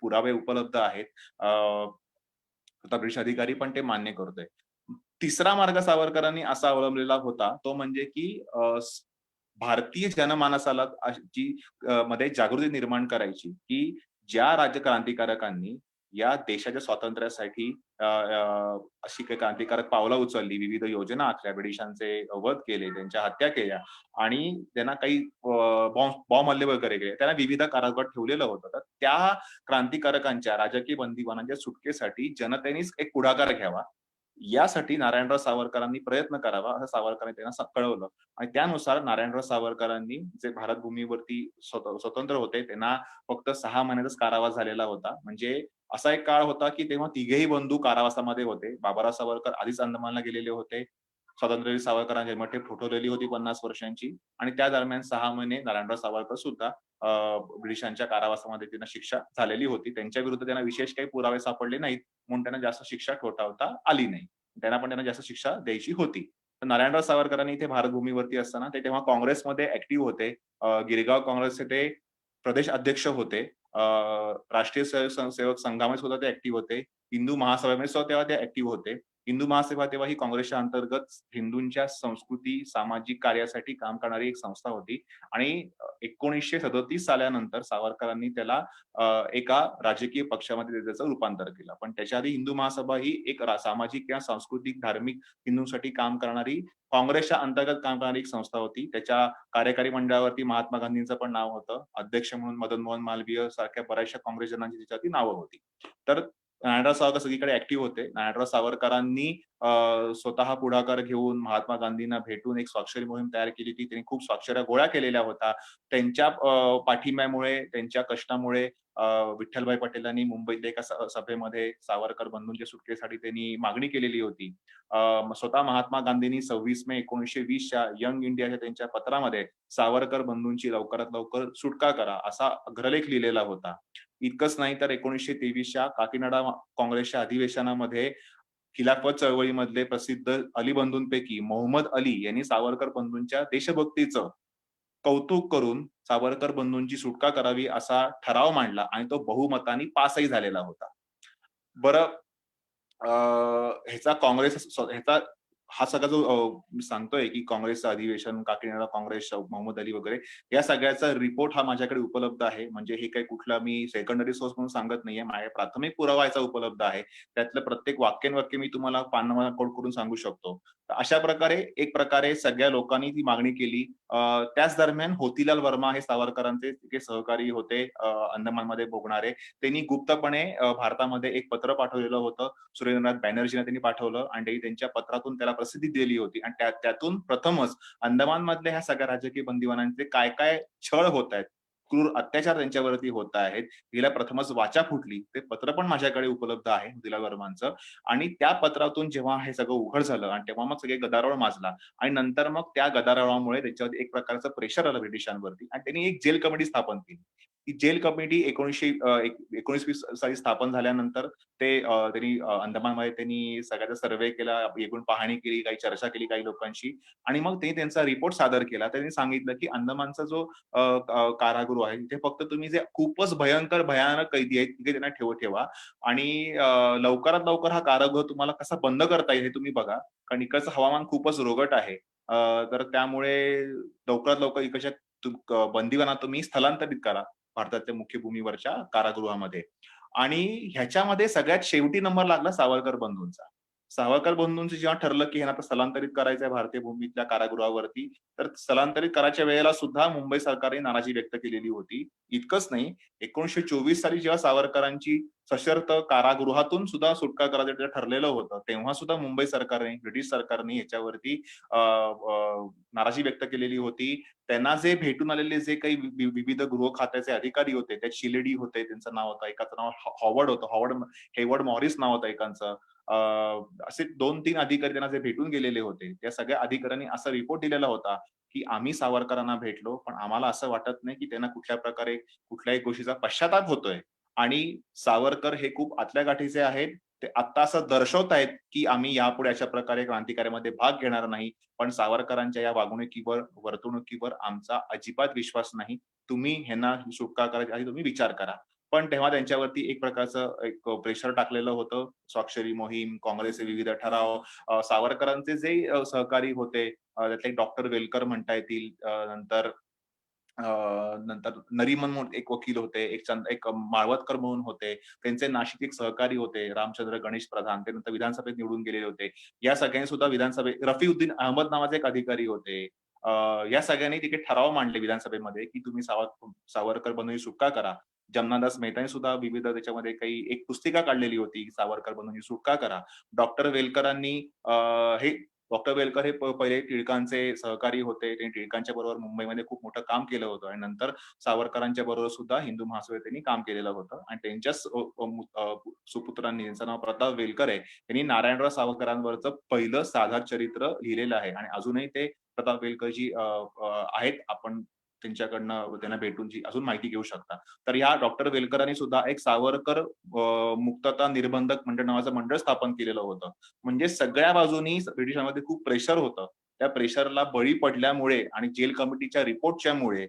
पुरावे उपलब्ध आहेत. आता ब्रिटिश अधिकारी पण ते मान्य करतोय. तिसरा मार्ग सावरकरांनी असा अवलंबलेला होता, तो म्हणजे की भारतीय जनमानसाला जी मध्ये जागृती निर्माण करायची, की ज्या राज्यक्रांतिकारकांनी या देशाच्या स्वातंत्र्यासाठी अशी काही क्रांतिकारक पावलं उचलली, विविध योजना आखल्या, ब्रिटिशांचे वध केले, त्यांच्या हत्या केल्या आणि त्यांना काही बॉम्ब हल्ले वगैरे केले, त्यांना विविध कारागृहात ठेवलेलं होतं. तर त्या क्रांतिकारकांच्या, राजकीय बंदिवानांच्या सुटकेसाठी जनतेनेच एक पुढाकार घ्यावा. यासाठी नारायणराव सावरकरांनी प्रयत्न करावा असं सावरकरांनी त्यांना कळवलं आणि त्यानुसार नारायणराव सावरकरांनी जे भारत भूमीवरती स्वतंत्र होते त्यांना फक्त 6 महिन्याचाच कारावास झालेला होता. म्हणजे असा एक काळ होता की तेव्हा तिघेही बंधू कारावासामध्ये होते. बाबाराव सावरकर आधीच अंदमानला गेलेले होते. स्वातंत्र्यवीर सावरकरांची जन्मठेप ठोठावलेली होती 50 वर्षांची आणि त्या दरम्यान 6 महिने नारायणराव सावरकर सुद्धा ब्रिटिशांच्या कारावासामध्ये त्यांना शिक्षा झालेली होती. त्यांच्या विरुद्ध त्यांना विशेष काही पुरावे सापडले नाहीत म्हणून त्यांना जास्त शिक्षा ठोठावता आली नाही. त्यांना जास्त शिक्षा द्यायची होती. तर नारायणराव सावरकरांनी इथे भारत भूमीवरती असताना ते तेव्हा काँग्रेसमध्ये ऍक्टिव्ह होते. गिरगाव काँग्रेसचे ते प्रदेश अध्यक्ष होते. राष्ट्रीय सेवक संघामध्ये सुद्धा ते ऍक्टिव्ह होते. हिंदू महासभेमध्ये सुद्धा तेव्हा ते ऍक्टिव्ह होते. हिंदू महासभा तेव्हा ही काँग्रेसच्या अंतर्गत हिंदूंच्या संस्कृती सामाजिक कार्यासाठी काम करणारी एक संस्था होती आणि 1937 साल्यानंतर सावरकरांनी त्याला एका राजकीय पक्षामध्ये त्याचं रूपांतर केलं. पण त्याच्या आधी हिंदू महासभा ही एक सामाजिक किंवा सांस्कृतिक धार्मिक हिंदूंसाठी काम करणारी काँग्रेसच्या अंतर्गत काम करणारी एक संस्था होती. त्याच्या कार्यकारी मंडळावरती महात्मा गांधींचं पण नाव होतं. अध्यक्ष म्हणून मदन मोहन मालवीय सारख्या बऱ्याचशा काँग्रेस जनांची त्याच्यावरती नावं होती. तर नारायणराव सावरकर सगळीकडे ऍक्टिव्ह होते. नारायणराव सावरकरांनी स्वतः पुढाकार घेऊन महात्मा गांधींना भेटून एक स्वाक्षरी मोहीम तयार केली होती. त्यांनी खूप स्वाक्षऱ्या गोळा केलेल्या होत्या. त्यांच्या पाठिंब्यामुळे, त्यांच्या कष्टामुळे विठ्ठलभाई पटेलांनी मुंबईतल्या एका सभेमध्ये सावरकर बंधूंच्या सुटकेसाठी त्यांनी मागणी केलेली होती. स्वतः महात्मा गांधींनी 26 मे 1920च्या यंग इंडियाच्या त्यांच्या पत्रामध्ये सावरकर बंधूंची लवकरात लवकर सुटका करा असा अग्रलेख लिहिलेला होता. इतकंच नाही तर 1923च्या काकीनाडा काँग्रेसच्या अधिवेशनामध्ये खिलाफत चळवळीमधले प्रसिद्ध अली बंधूंपैकी मोहम्मद अली यांनी सावरकर बंधूंच्या देशभक्तीचं कौतुक करून सावरकर बंधूंची सुटका करावी असा ठराव मांडला आणि तो बहुमताने पासही झालेला होता. बरं, ह्याचा हा सगळा जो मी सांगतोय की काँग्रेसचं अधिवेशन, काकीनाडा काँग्रेस, मोहम्मद अली वगैरे या सगळ्याचा रिपोर्ट हा माझ्याकडे उपलब्ध आहे. म्हणजे हे काही कुठला मी सेकंडरी सोर्स म्हणून सांगत नाहीये, माझ्या प्राथमिक पुरावा याचा उपलब्ध आहे. त्यातलं प्रत्येक वाक्य मी तुम्हाला पानावर कोड करून सांगू शकतो. अशा प्रकारे सगळ्या लोकांनी ती मागणी केली. त्याच दरम्यान होतीलाल वर्मा हे सावरकरांचे सहकारी होते अंदमानमध्ये भोगणारे. त्यांनी गुप्तपणे भारतामध्ये एक पत्र पाठवलेलं होतं. सुरेंद्रनाथ बॅनर्जींना त्यांनी पाठवलं आणि त्यांच्या पत्रातून त्याला प्रसिद्धी दिली होती आणि त्यातून प्रथमच अंदमान मधल्या ह्या सगळ्या राजकीय बंदिवानांचे काय काय छळ होत आहेत, क्रूर अत्याचार त्यांच्यावरती होत आहेत, हिला प्रथमच वाचा फुटली. ते पत्र पण माझ्याकडे उपलब्ध आहे होतीलाल वर्मांचं. आणि त्या पत्रातून जेव्हा हे सगळं उघड झालं आणि तेव्हा मग सगळे गदारोळ माजला आणि नंतर मग त्या गदारोळामुळे त्याच्यावर एक प्रकारचं प्रेशर आलं ब्रिटिशांवरती आणि त्यांनी एक जेल कमिटी स्थापन केली. ती जेल कमिटी 1919 साली स्थापन झाल्यानंतर त्यांनी अंदमानमध्ये त्यांनी सगळ्याचा सर्व्हे केला, एकूण पाहणी केली, काही चर्चा केली काही लोकांशी आणि मग त्यांनी त्यांचा रिपोर्ट सादर केला. त्यांनी सांगितलं की अंदमानचा जो कारागृह आहे तिथे फक्त तुम्ही जे खूपच भयानक कैदी आहेत तिथे त्यांना ठेवा आणि लवकरात लवकर हा कारागृह तुम्हाला कसा बंद करता येईल हे तुम्ही बघा, कारण इकडचं हवामान खूपच रोगट आहे. तर त्यामुळे लवकरात लवकर इकडच्या बंदिवानांना तुम्ही स्थलांतरित करा भारताच्या मुख्य भूमीवरच्या कारागृहामध्ये. आणि ह्याच्यामध्ये सगळ्यात शेवटी नंबर लागला सावरकर बंधूंचा. सावरकर बंधूंचं जेव्हा ठरलं की ह्यांना स्थलांतरित करायचंय भारतीय भूमीतल्या कारागृहावरती, तर स्थलांतरित करायच्या वेळेला सुद्धा मुंबई सरकारने नाराजी व्यक्त केलेली होती. इतकंच नाही, 1924 साली जेव्हा सावरकरांची सशर्त कारागृहातून सुद्धा सुटका करायचं ठरलेलं होतं, तेव्हा सुद्धा मुंबई सरकारने, ब्रिटिश सरकारने याच्यावरती नाराजी व्यक्त केलेली होती. त्यांना जे भेटून आलेले जे काही विविध गृह खात्याचे अधिकारी होते, त्यात शिलेडी होते, त्यांचं नाव होतं, एकाचं नाव हॉवर्ड होतं, हेवर्ड मॉरिस नाव होतं एकांचं. असे 2-3 अधिकारी त्यांना जे भेटून गेलेले होते, त्या सगळ्या अधिकाऱ्यांनी असा रिपोर्ट दिलेला होता की आम्ही सावरकरांना भेटलो, पण आम्हाला असं वाटत नाही की त्यांना कुठल्या प्रकारे कुठल्याही गोष्टीचा पश्चाताप होतोय आणि सावरकर हे खूप आतल्या गाठीचे आहेत. ते आता असं दर्शवत आहेत की आम्ही यापुढे अशा प्रकारे क्रांतिकार्यामध्ये भाग घेणार नाही, पण सावरकरांच्या या वागणुकीवर, वर्तणुकीवर आमचा अजिबात विश्वास नाही. तुम्ही ह्यांना सुटका करायच्या आधी तुम्ही विचार करा. पण तेव्हा त्यांच्यावरती एक प्रकारचं एक प्रेशर टाकलेलं होतं. स्वाक्षरी मोहीम, काँग्रेसचे विविध ठराव, सावरकरांचे जे सहकारी होते त्यातले डॉक्टर वेलकर म्हणता येतील, नंतर नरीमन म्हणून एक वकील होते, एक माळवतकर म्हणून होते, त्यांचे नाशिक एक सहकारी होते रामचंद्र गणेश प्रधान, ते नंतर विधानसभेत निवडून गेलेले होते. या सगळ्यांनी सुद्धा विधानसभेत रफीउद्दीन अहमद नावाचे एक अधिकारी होते. या सगळ्यांनी तिथे ठराव मांडले विधानसभेमध्ये की तुम्ही सावरकर बंधूंची सुटका करा. जमनादास मेहतांनी सुद्धा विविध त्याच्यामध्ये काही एक पुस्तिका काढलेली होती, सावरकर बंधूंची सुटका करा. डॉक्टर वेलकर हे पहिले टिळकांचे सहकारी होते. त्यांनी टिळकांच्या बरोबर मुंबईमध्ये खूप मोठं काम केलं होतं आणि नंतर सावरकरांच्या बरोबर सुद्धा हिंदू महासभेत त्यांनी काम केलेलं होतं आणि त्यांच्याच सुपुत्रांनी, त्यांचं नाव प्रताप वेलकर आहे, त्यांनी नारायणराव सावरकरांवरचं पहिलं साधा चरित्र लिहिलेलं आहे आणि अजूनही ते प्रताप वेलकरजी आहेत. आपण त्यांच्याकडनं त्यांना भेटून जी अजून माहिती घेऊ शकता. तर ह्या डॉक्टर वेलकरांनी सुद्धा एक सावरकर मुक्तता निर्बंधक मंडळ नावाचं मंडळ स्थापन केलेलं होतं. म्हणजे सगळ्या बाजूनी ब्रिटिशांमध्ये खूप प्रेशर होतं. त्या प्रेशरला बळी पडल्यामुळे आणि जेल कमिटीच्या रिपोर्टच्या मुळे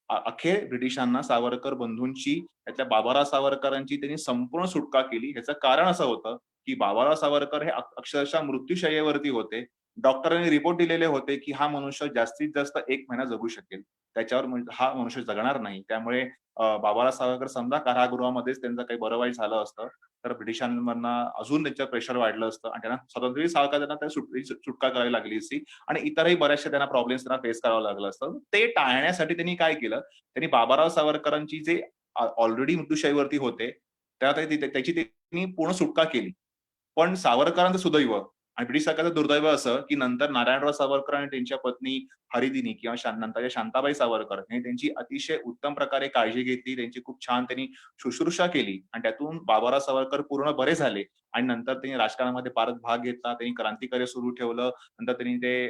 अखेर ब्रिटिशांना सावरकर बंधूंची, त्यातल्या बाबाराव सावरकरांची त्यांनी संपूर्ण सुटका केली. ह्याचं कारण असं होतं की बाबाराव सावरकर हे अक्षरशः मृत्यूशय्येवरती होते. डॉक्टरांनी रिपोर्ट दिलेले होते की हा मनुष्य जास्तीत जास्त 1 महिना जगू शकेल, त्याच्यावर हा मनुष्य जगणार नाही. त्यामुळे बाबाराव सावरकर समजा कारागृहामध्येच त्यांचं काही बरं वाईट झालं असतं तर ब्रिटिशांना अजून त्यांच्यावर प्रेशर वाढलं असतं आणि त्यांना स्वातंत्र्यवीर सावरकर त्यांना सुटका करावी लागली असती आणि इतरही बऱ्याचशा त्यांना प्रॉब्लेम्स त्यांना फेस करावं लागलं असतं. ते टाळण्यासाठी त्यांनी काय केलं, त्यांनी बाबाराव सावरकरांची जे ऑलरेडी मृत्यूशय्येवरती होते त्याची त्यांनी पूर्ण सुटका केली. पण सावरकरांचं सुदैव आणि ब्रिटिश सरकारचं दुर्दैव असं की नंतर नारायणराव सावरकर आणि त्यांच्या पत्नी हरिदिनी किंवा नंतरच्या शांताबाई सावरकर यांनी त्यांची अतिशय उत्तम प्रकारे काळजी घेतली. त्यांची खूप छान त्यांनी शुश्रूषा केली आणि त्यातून बाबाराव सावरकर पूर्ण बरे झाले आणि नंतर त्यांनी राजकारणामध्ये परत भाग घेतला. त्यांनी क्रांतिकार्य सुरू ठेवलं. नंतर त्यांनी ते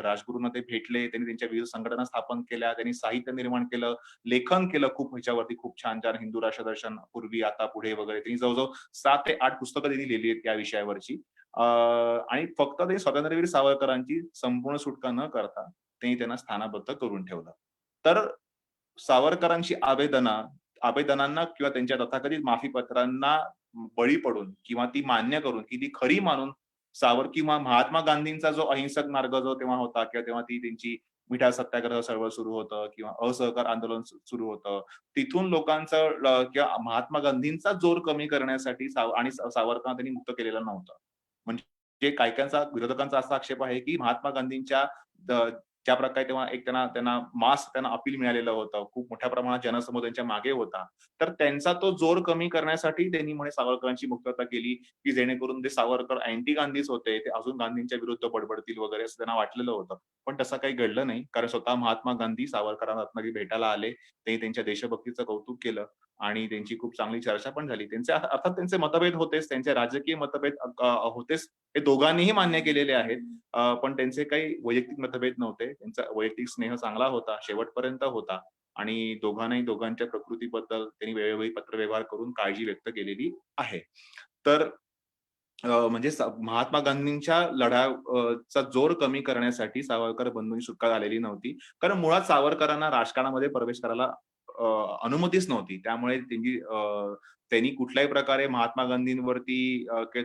राजगुरूंना ते भेटले. त्यांनी त्यांच्या विविध संघटना स्थापन केल्या. त्यांनी साहित्य निर्माण केलं, लेखन केलं खूप ह्याच्यावरती खूप छान छान हिंदू राष्ट्रदर्शन, पूर्वी, आता, पुढे वगैरे त्यांनी जवळजवळ 7 ते 8 पुस्तकं त्यांनी लिहिली आहेत त्या विषयावरची. आणि फक्त ते स्वातंत्र्यवीर सावरकरांची संपूर्ण सुटका न करता त्यांनी त्यांना स्थानाबद्ध करून ठेवलं. तर सावरकरांची आवेदनांना किंवा त्यांच्या तथाकथित माफीपत्रांना बळी पडून किंवा ती मान्य करून की ती खरी मानून किंवा महात्मा गांधींचा जो अहिंसक मार्ग जो तेव्हा होता किंवा तेव्हा ती त्यांची मिठा सत्याग्रह चळवळ सुरू होतं किंवा असहकार आंदोलन सुरू होतं, तिथून लोकांचं किंवा महात्मा गांधींचा जोर कमी करण्यासाठी सावरकरांना त्यांनी मुक्त केलेलं नव्हतं. म्हणजे विरोधकांचा असा आक्षेप आहे की महात्मा गांधींच्या ज्या प्रकारे तेव्हा एक त्यांना अपील मिळालेलं होतं, खूप मोठ्या प्रमाणात जनसमूह त्यांच्या मागे होता, तर त्यांचा तो जोर कमी करण्यासाठी त्यांनी म्हणे सावरकरांची मुक्तता केली की जेणेकरून ते सावरकर अँटी गांधीच होते, ते अजून गांधींच्या विरुद्ध बडबडतील वगैरे असं त्यांना वाटलेलं होतं. पण तसं काही घडलं नाही, कारण स्वतः महात्मा गांधी सावरकरांना रत्नागिरी भेटायला आले. त्यांनी त्यांच्या देशभक्तीचं कौतुक केलं आणि त्यांची खूप चांगली चर्चा पण झाली. अर्थात त्यांचे मतभेद होतेच, त्यांचे राजकीय मतभेद होतेच, हे दोघांनीही मान्य केलेले आहेत. पण त्यांचे काही वैयक्तिक मतभेद नव्हते. त्यांचा वैयक्तिक स्नेह चांगला होता, शेवटपर्यंत होता आणि दोघांच्या प्रकृतीबद्दल त्यांनी वेळोवेळी पत्रव्यवहार करून काळजी व्यक्त केलेली आहे. तर म्हणजे महात्मा गांधींच्या चा जोर कमी करण्यासाठी सावरकर बंधूंची सुटका झालेली नव्हती. कारण मुळात सावरकरांना राजकारणामध्ये प्रवेश करायला अनुमतीच नव्हती. त्यामुळे त्यांनी कुठल्याही प्रकारे महात्मा गांधींवरती किंवा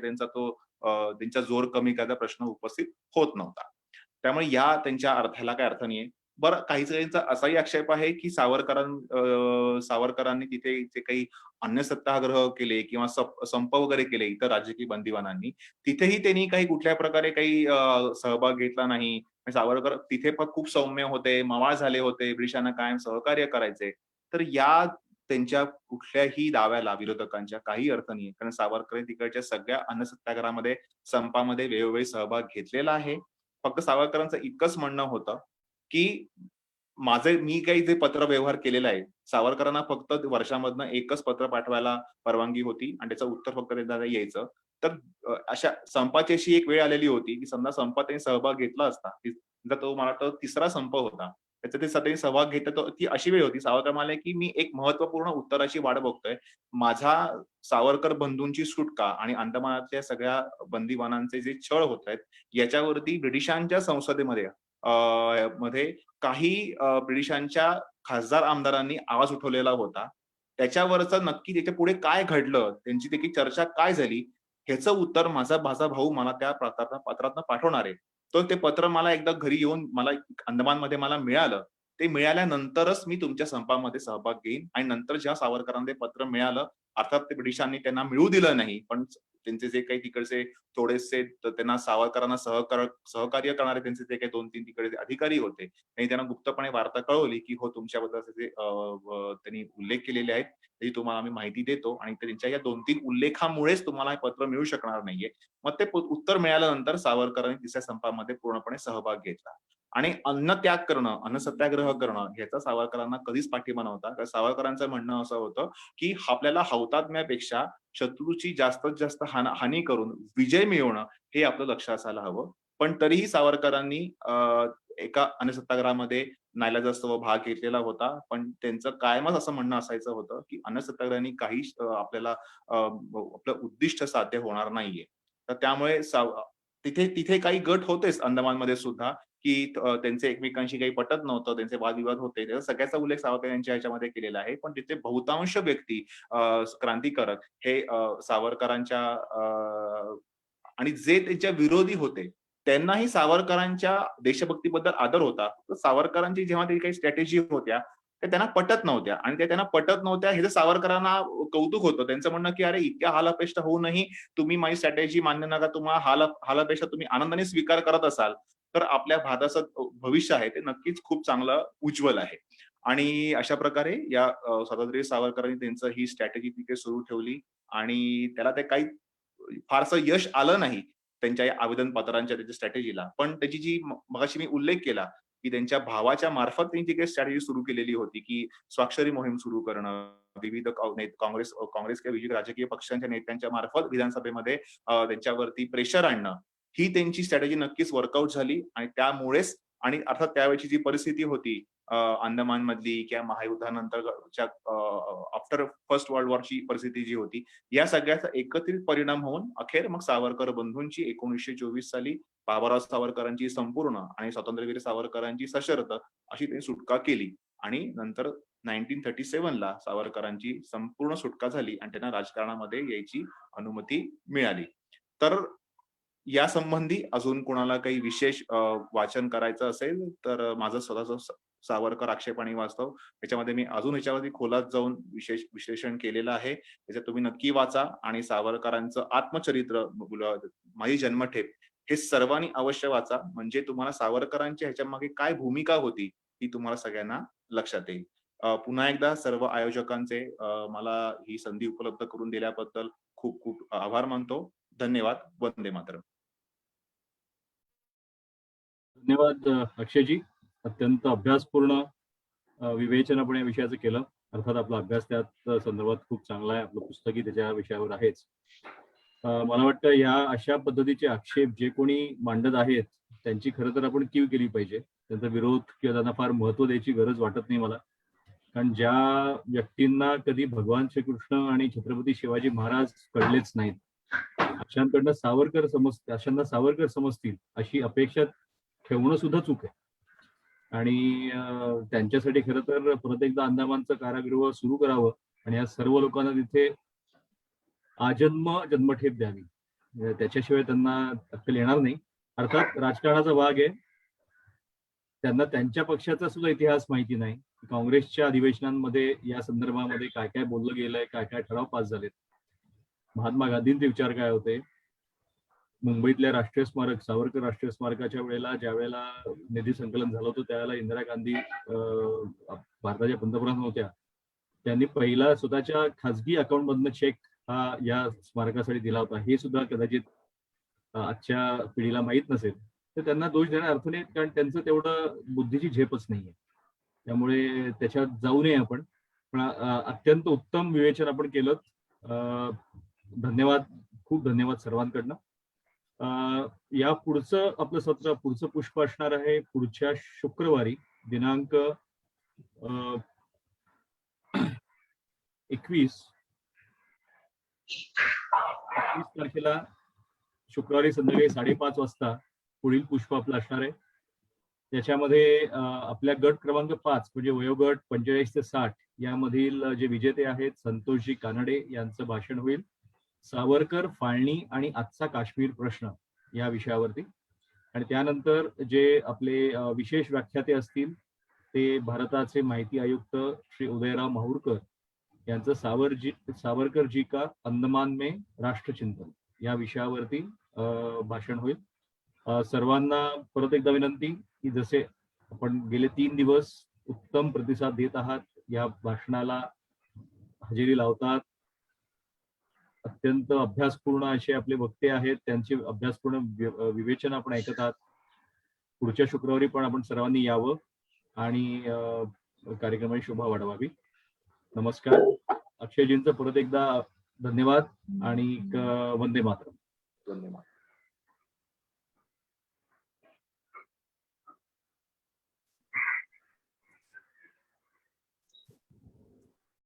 त्यांचा जोर कमी करायचा प्रश्न उपस्थित होत नव्हता. त्यामुळे त्यांच्या ह्याला काही अर्थ नाहीये. बरं, काही जणांचा असाही आक्षेप आहे की सावरकरांनी तिथे जे काही अन्य सत्याग्रह केले किंवा संप वगैरे केले इतर राजकीय बंदिवानांनी, तिथेही त्यांनी काही कुठल्या प्रकारे काही सहभाग घेतला नाही. सावरकर तिथे पण खूप सौम्य होते, मवाळ झाले होते, ब्रिटिशांना कायम सहकार्य करायचे. तर त्यांच्या कुठल्याही दाव्याला विरोधकांच्या काही अर्थ नाहीये. कारण सावरकर तिकडच्या सगळ्या अन्न सत्याग्रहामध्ये, संपामध्ये वेळोवेळी सहभाग घेतलेला आहे. फक्त सावरकरांचं इतकंच म्हणणं होतं की मी काही जे पत्र व्यवहार केलेला आहे, सावरकरांना फक्त वर्षामधनं एकच पत्र पाठवायला परवानगी होती आणि त्याचं उत्तर फक्त त्यांना यायचं. तर अशा संपाची अशी एक वेळ आलेली होती की समजा संपात त्यांनी सहभाग घेतला असता, तो मला वाटतं 3रा संप होता. त्याच्यात त्यांनी सहभाग घेतला, ती अशी वेळ होती. सावरकर म्हणाले की मी एक महत्त्वपूर्ण उत्तराची वाट बघतोय. माझा सावरकर बंधूंची सुटका आणि अंदमानातल्या सगळ्या बंदिवानांचे जे छळ होत आहेत, याच्यावरती ब्रिटिशांच्या संसदेमध्ये काही ब्रिटिशांच्या खासदार आमदारांनी आवाज उठवलेला होता. त्याच्यावरचं नक्की त्याच्या पुढे काय घडलं, त्यांची देखील चर्चा काय झाली, ह्याचं उत्तर माझा भाऊ मला त्या पत्रातनं पाठवणार आहे. तर ते पत्र मला एकदा घरी येऊन मला अंदमानमध्ये मिळालं. ते मिळाल्यानंतरच मी तुमच्या संपामध्ये सहभाग घेईन आणि नंतर जेव्हा सावरकरांना ते पत्र मिळालं, अर्थात ते ब्रिटिशांनी त्यांना मिळू दिलं नाही. पण त्यांचे जे काही तिकडचे थोडेसे त्यांना सावरकरांना सहकार्य करणारे त्यांचे जे काही 2-3 तिकडे अधिकारी होते, त्यांनी त्यांना गुप्तपणे वार्ता कळवली की हो, तुमच्याबद्दल जे त्यांनी उल्लेख केलेले आहेत, त्याची तुम्हाला आम्ही माहिती देतो आणि त्यांच्या या 2-3 उल्लेखामुळेच तुम्हाला हे पत्र मिळू शकणार नाहीये. मग ते उत्तर मिळाल्यानंतर सावरकरांनी 3ऱ्या संपामध्ये पूर्णपणे सहभाग घेतला. आणि अन्न सत्याग्रह करणं ह्याचा सावरकरांना कधीच पाठिंबा नव्हता. कारण सावरकरांचं म्हणणं असं होतं की आपल्याला हौतात्म्यापेक्षा शत्रूची जास्तीत जास्त हानी करून विजय मिळवणं हे आपलं लक्ष असायला हवं. पण तरीही सावरकरांनी एका अन्न सत्याग्रहामध्ये नाईलाजास्तव भाग घेतलेला होता. पण त्यांचं कायमच असं म्हणणं असायचं होतं की अन्न सत्याग्रहाने काही आपल्याला आपलं उद्दिष्ट साध्य होणार नाहीये. तर त्यामुळे तिथे काही गट होतेच अंदमानमध्ये सुद्धा की त्यांचे एकमेकांशी काही पटत नव्हतं, त्यांचे वादविवाद होते, त्याचा सगळ्याचा उल्लेख सावरकर यांच्या ह्याच्यामध्ये केलेला आहे. पण तिथे बहुतांश व्यक्ती क्रांतिकारक हे सावरकरांच्या आणि जे त्यांच्या विरोधी होते त्यांनाही सावरकरांच्या देशभक्तीबद्दल आदर होता. तर सावरकरांची जेव्हा ते काही स्ट्रॅटेजी होत्या त्या त्यांना पटत नव्हत्या आणि त्या त्यांना पटत नव्हत्या हे सावरकरांना कौतुक होतं. त्यांचं म्हणणं की अरे इतक्या हालापेष्टा होऊनही तुम्ही माझी स्ट्रॅटेजी मान्य नका, तुम्हाला हालापेष्टा तुम्ही आनंदाने स्वीकार करत असाल तर आपल्या भारताचं भविष्य आहे ते नक्कीच खूप चांगलं उज्ज्वल आहे. आणि अशा प्रकारे या स्वातंत्र्य सावरकरांनी त्यांचं ही स्ट्रॅटेजी तिथे सुरू ठेवली आणि त्याला ते काही फारसं यश आलं नाही त्यांच्या या आवेदन पत्रांच्या त्याच्या स्ट्रॅटेजीला. पण त्याची जी मगाशी मी उल्लेख केला की त्यांच्या भावाच्या मार्फत त्यांनी ती काही स्ट्रॅटेजी सुरू केलेली होती की स्वाक्षरी मोहीम सुरू करणं, विविध काँग्रेस किंवा विविध राजकीय पक्षांच्या नेत्यांच्या मार्फत विधानसभेमध्ये त्यांच्यावरती प्रेशर आणणं, ही त्यांची स्ट्रॅटेजी नक्कीच वर्कआउट झाली आणि त्यामुळेच आणि अर्थात त्यावेळची जी परिस्थिती होती अंदमान मधली किंवा महायुद्धानंतरच्या आफ्टर फर्स्ट वर्ल्ड वॉरची परिस्थिती जी होती, या सगळ्याचा एकत्रित परिणाम होऊन अखेर मग सावरकर बंधूंची 1924 साली बाबाराव सावरकरांची संपूर्ण आणि स्वातंत्र्यवीर सावरकरांची सशर्त अशी त्यांनी सुटका केली आणि नंतर 1937 ला सावरकरांची संपूर्ण सुटका झाली आणि त्यांना राजकारणामध्ये यायची अनुमती मिळाली. तर या संबंधी अजून कोणाला काही विशेष वाचन करायचं असेल तर माझं स्वतःच सावरकर आक्षेप आणि वास्तव त्याच्यामध्ये मी अजून ह्याच्यावरती खोलात जाऊन विशेष विश्लेषण केलेलं आहे. त्याच्यात तुम्ही नक्की वाचा आणि सावरकरांचं आत्मचरित्र, माझी जन्मठेप हे सर्वांनी अवश्य वाचा. म्हणजे तुम्हाला सावरकरांच्या ह्याच्या मागे काय भूमिका होती ही तुम्हाला सगळ्यांना लक्षात येईल. पुन्हा एकदा सर्व आयोजकांचे मला ही संधी उपलब्ध करून दिल्याबद्दल खूप खूप आभार मानतो. धन्यवाद. वंदे मातरम. धन्यवाद अक्षयजी. अत्यंत अभ्यासपूर्ण विवेचनापण या विषयाचं केलं. अर्थात आपला अभ्यास त्यात संदर्भात खूप चांगला आहे, आपलं पुस्तकही त्याच्या विषयावर आहेच. मला वाटतं या अशा पद्धतीचे आक्षेप जे कोणी मांडत आहेत त्यांची खरं तर आपण कीव केली पाहिजे. त्यांचा विरोध किंवा त्यांना फार महत्व द्यायची गरज वाटत नाही मला. कारण ज्या व्यक्तींना कधी भगवान श्रीकृष्ण आणि छत्रपती शिवाजी महाराज कळलेच नाहीत अशांना सावरकर समजतील अशी अपेक्षा ठेवणं सुद्धा चूक आहे. आणि त्यांच्यासाठी खरं तर परत एकदा अंदमानचं कारागृह सुरू करावं आणि या सर्व लोकांना तिथे जन्मठेप द्यावी. त्याच्याशिवाय त्यांना अक्कल येणार नाही. अर्थात राजकारणाचा भाग आहे. त्यांना त्यांच्या पक्षाचा सुद्धा इतिहास माहिती नाही. काँग्रेसच्या अधिवेशनांमध्ये या संदर्भामध्ये काय काय बोललं गेलंय, काय काय ठराव पास झालेत, महात्मा गांधींचे विचार काय होते, मुंबईतल्या राष्ट्रीय स्मारक सावरकर राष्ट्रीय स्मारकाच्या वेळेला ज्या वेळेला निधी संकलन झालं होतं त्यावेळेला इंदिरा गांधी भारताच्या पंतप्रधान होत्या. त्यांनी पहिला स्वतःच्या खासगी अकाउंट मधनं चेक हा या स्मारकासाठी दिला होता. हे सुद्धा कदाचित आजच्या पिढीला माहीत नसेल. तर त्यांना दोष देण्यात अर्थ नाही, कारण त्यांचं तेवढं बुद्धीची झेपच नाहीये. त्यामुळे त्याच्यात जाऊ नये आपण. पण अत्यंत उत्तम विवेचन आपण केलं. धन्यवाद, खूप धन्यवाद सर्वांकडनं. या पुढचं आपलं सत्र, पुढचं पुष्प असणार आहे पुढच्या शुक्रवारी दिनांक 21 तारखेला शुक्रवारी संध्याकाळी 5:30 वाजता पुढील पुष्प आपलं असणार आहे. त्याच्यामध्ये आपल्या गट क्रमांक 5 म्हणजे वयोगट 45 ते 60 यामधील जे विजेते आहेत संतोषजी कानडे यांचं भाषण होईल. सावरकर, फाळणी आणि आजचा काश्मीर प्रश्न या विषयावरती. आणि त्यानंतर जे आपले विशेष व्याख्याते असतील ते भारताचे माहिती आयुक्त श्री उदयराव माहुरकर यांचं सावरकर जी का अंदमान में राष्ट्रचिंतन या विषयावरती भाषण होईल. सर्वांना परत एकदा विनंती की जसे आपण गेले 3 दिवस उत्तम प्रतिसाद देत आहात, या भाषणाला हजेरी लावतात, अत्यंत अभ्यासपूर्ण असे आपले वक्ते आहेत, त्यांचे अभ्यासपूर्ण विवेचन आपण ऐकत आहात. पुढच्या शुक्रवारी पण आपण सर्वांनी यावं आणि कार्यक्रमाची शोभा वाढवावी. नमस्कार. अक्षयजींचं परत एकदा धन्यवाद आणि वंदे मातरम. धन्यवाद.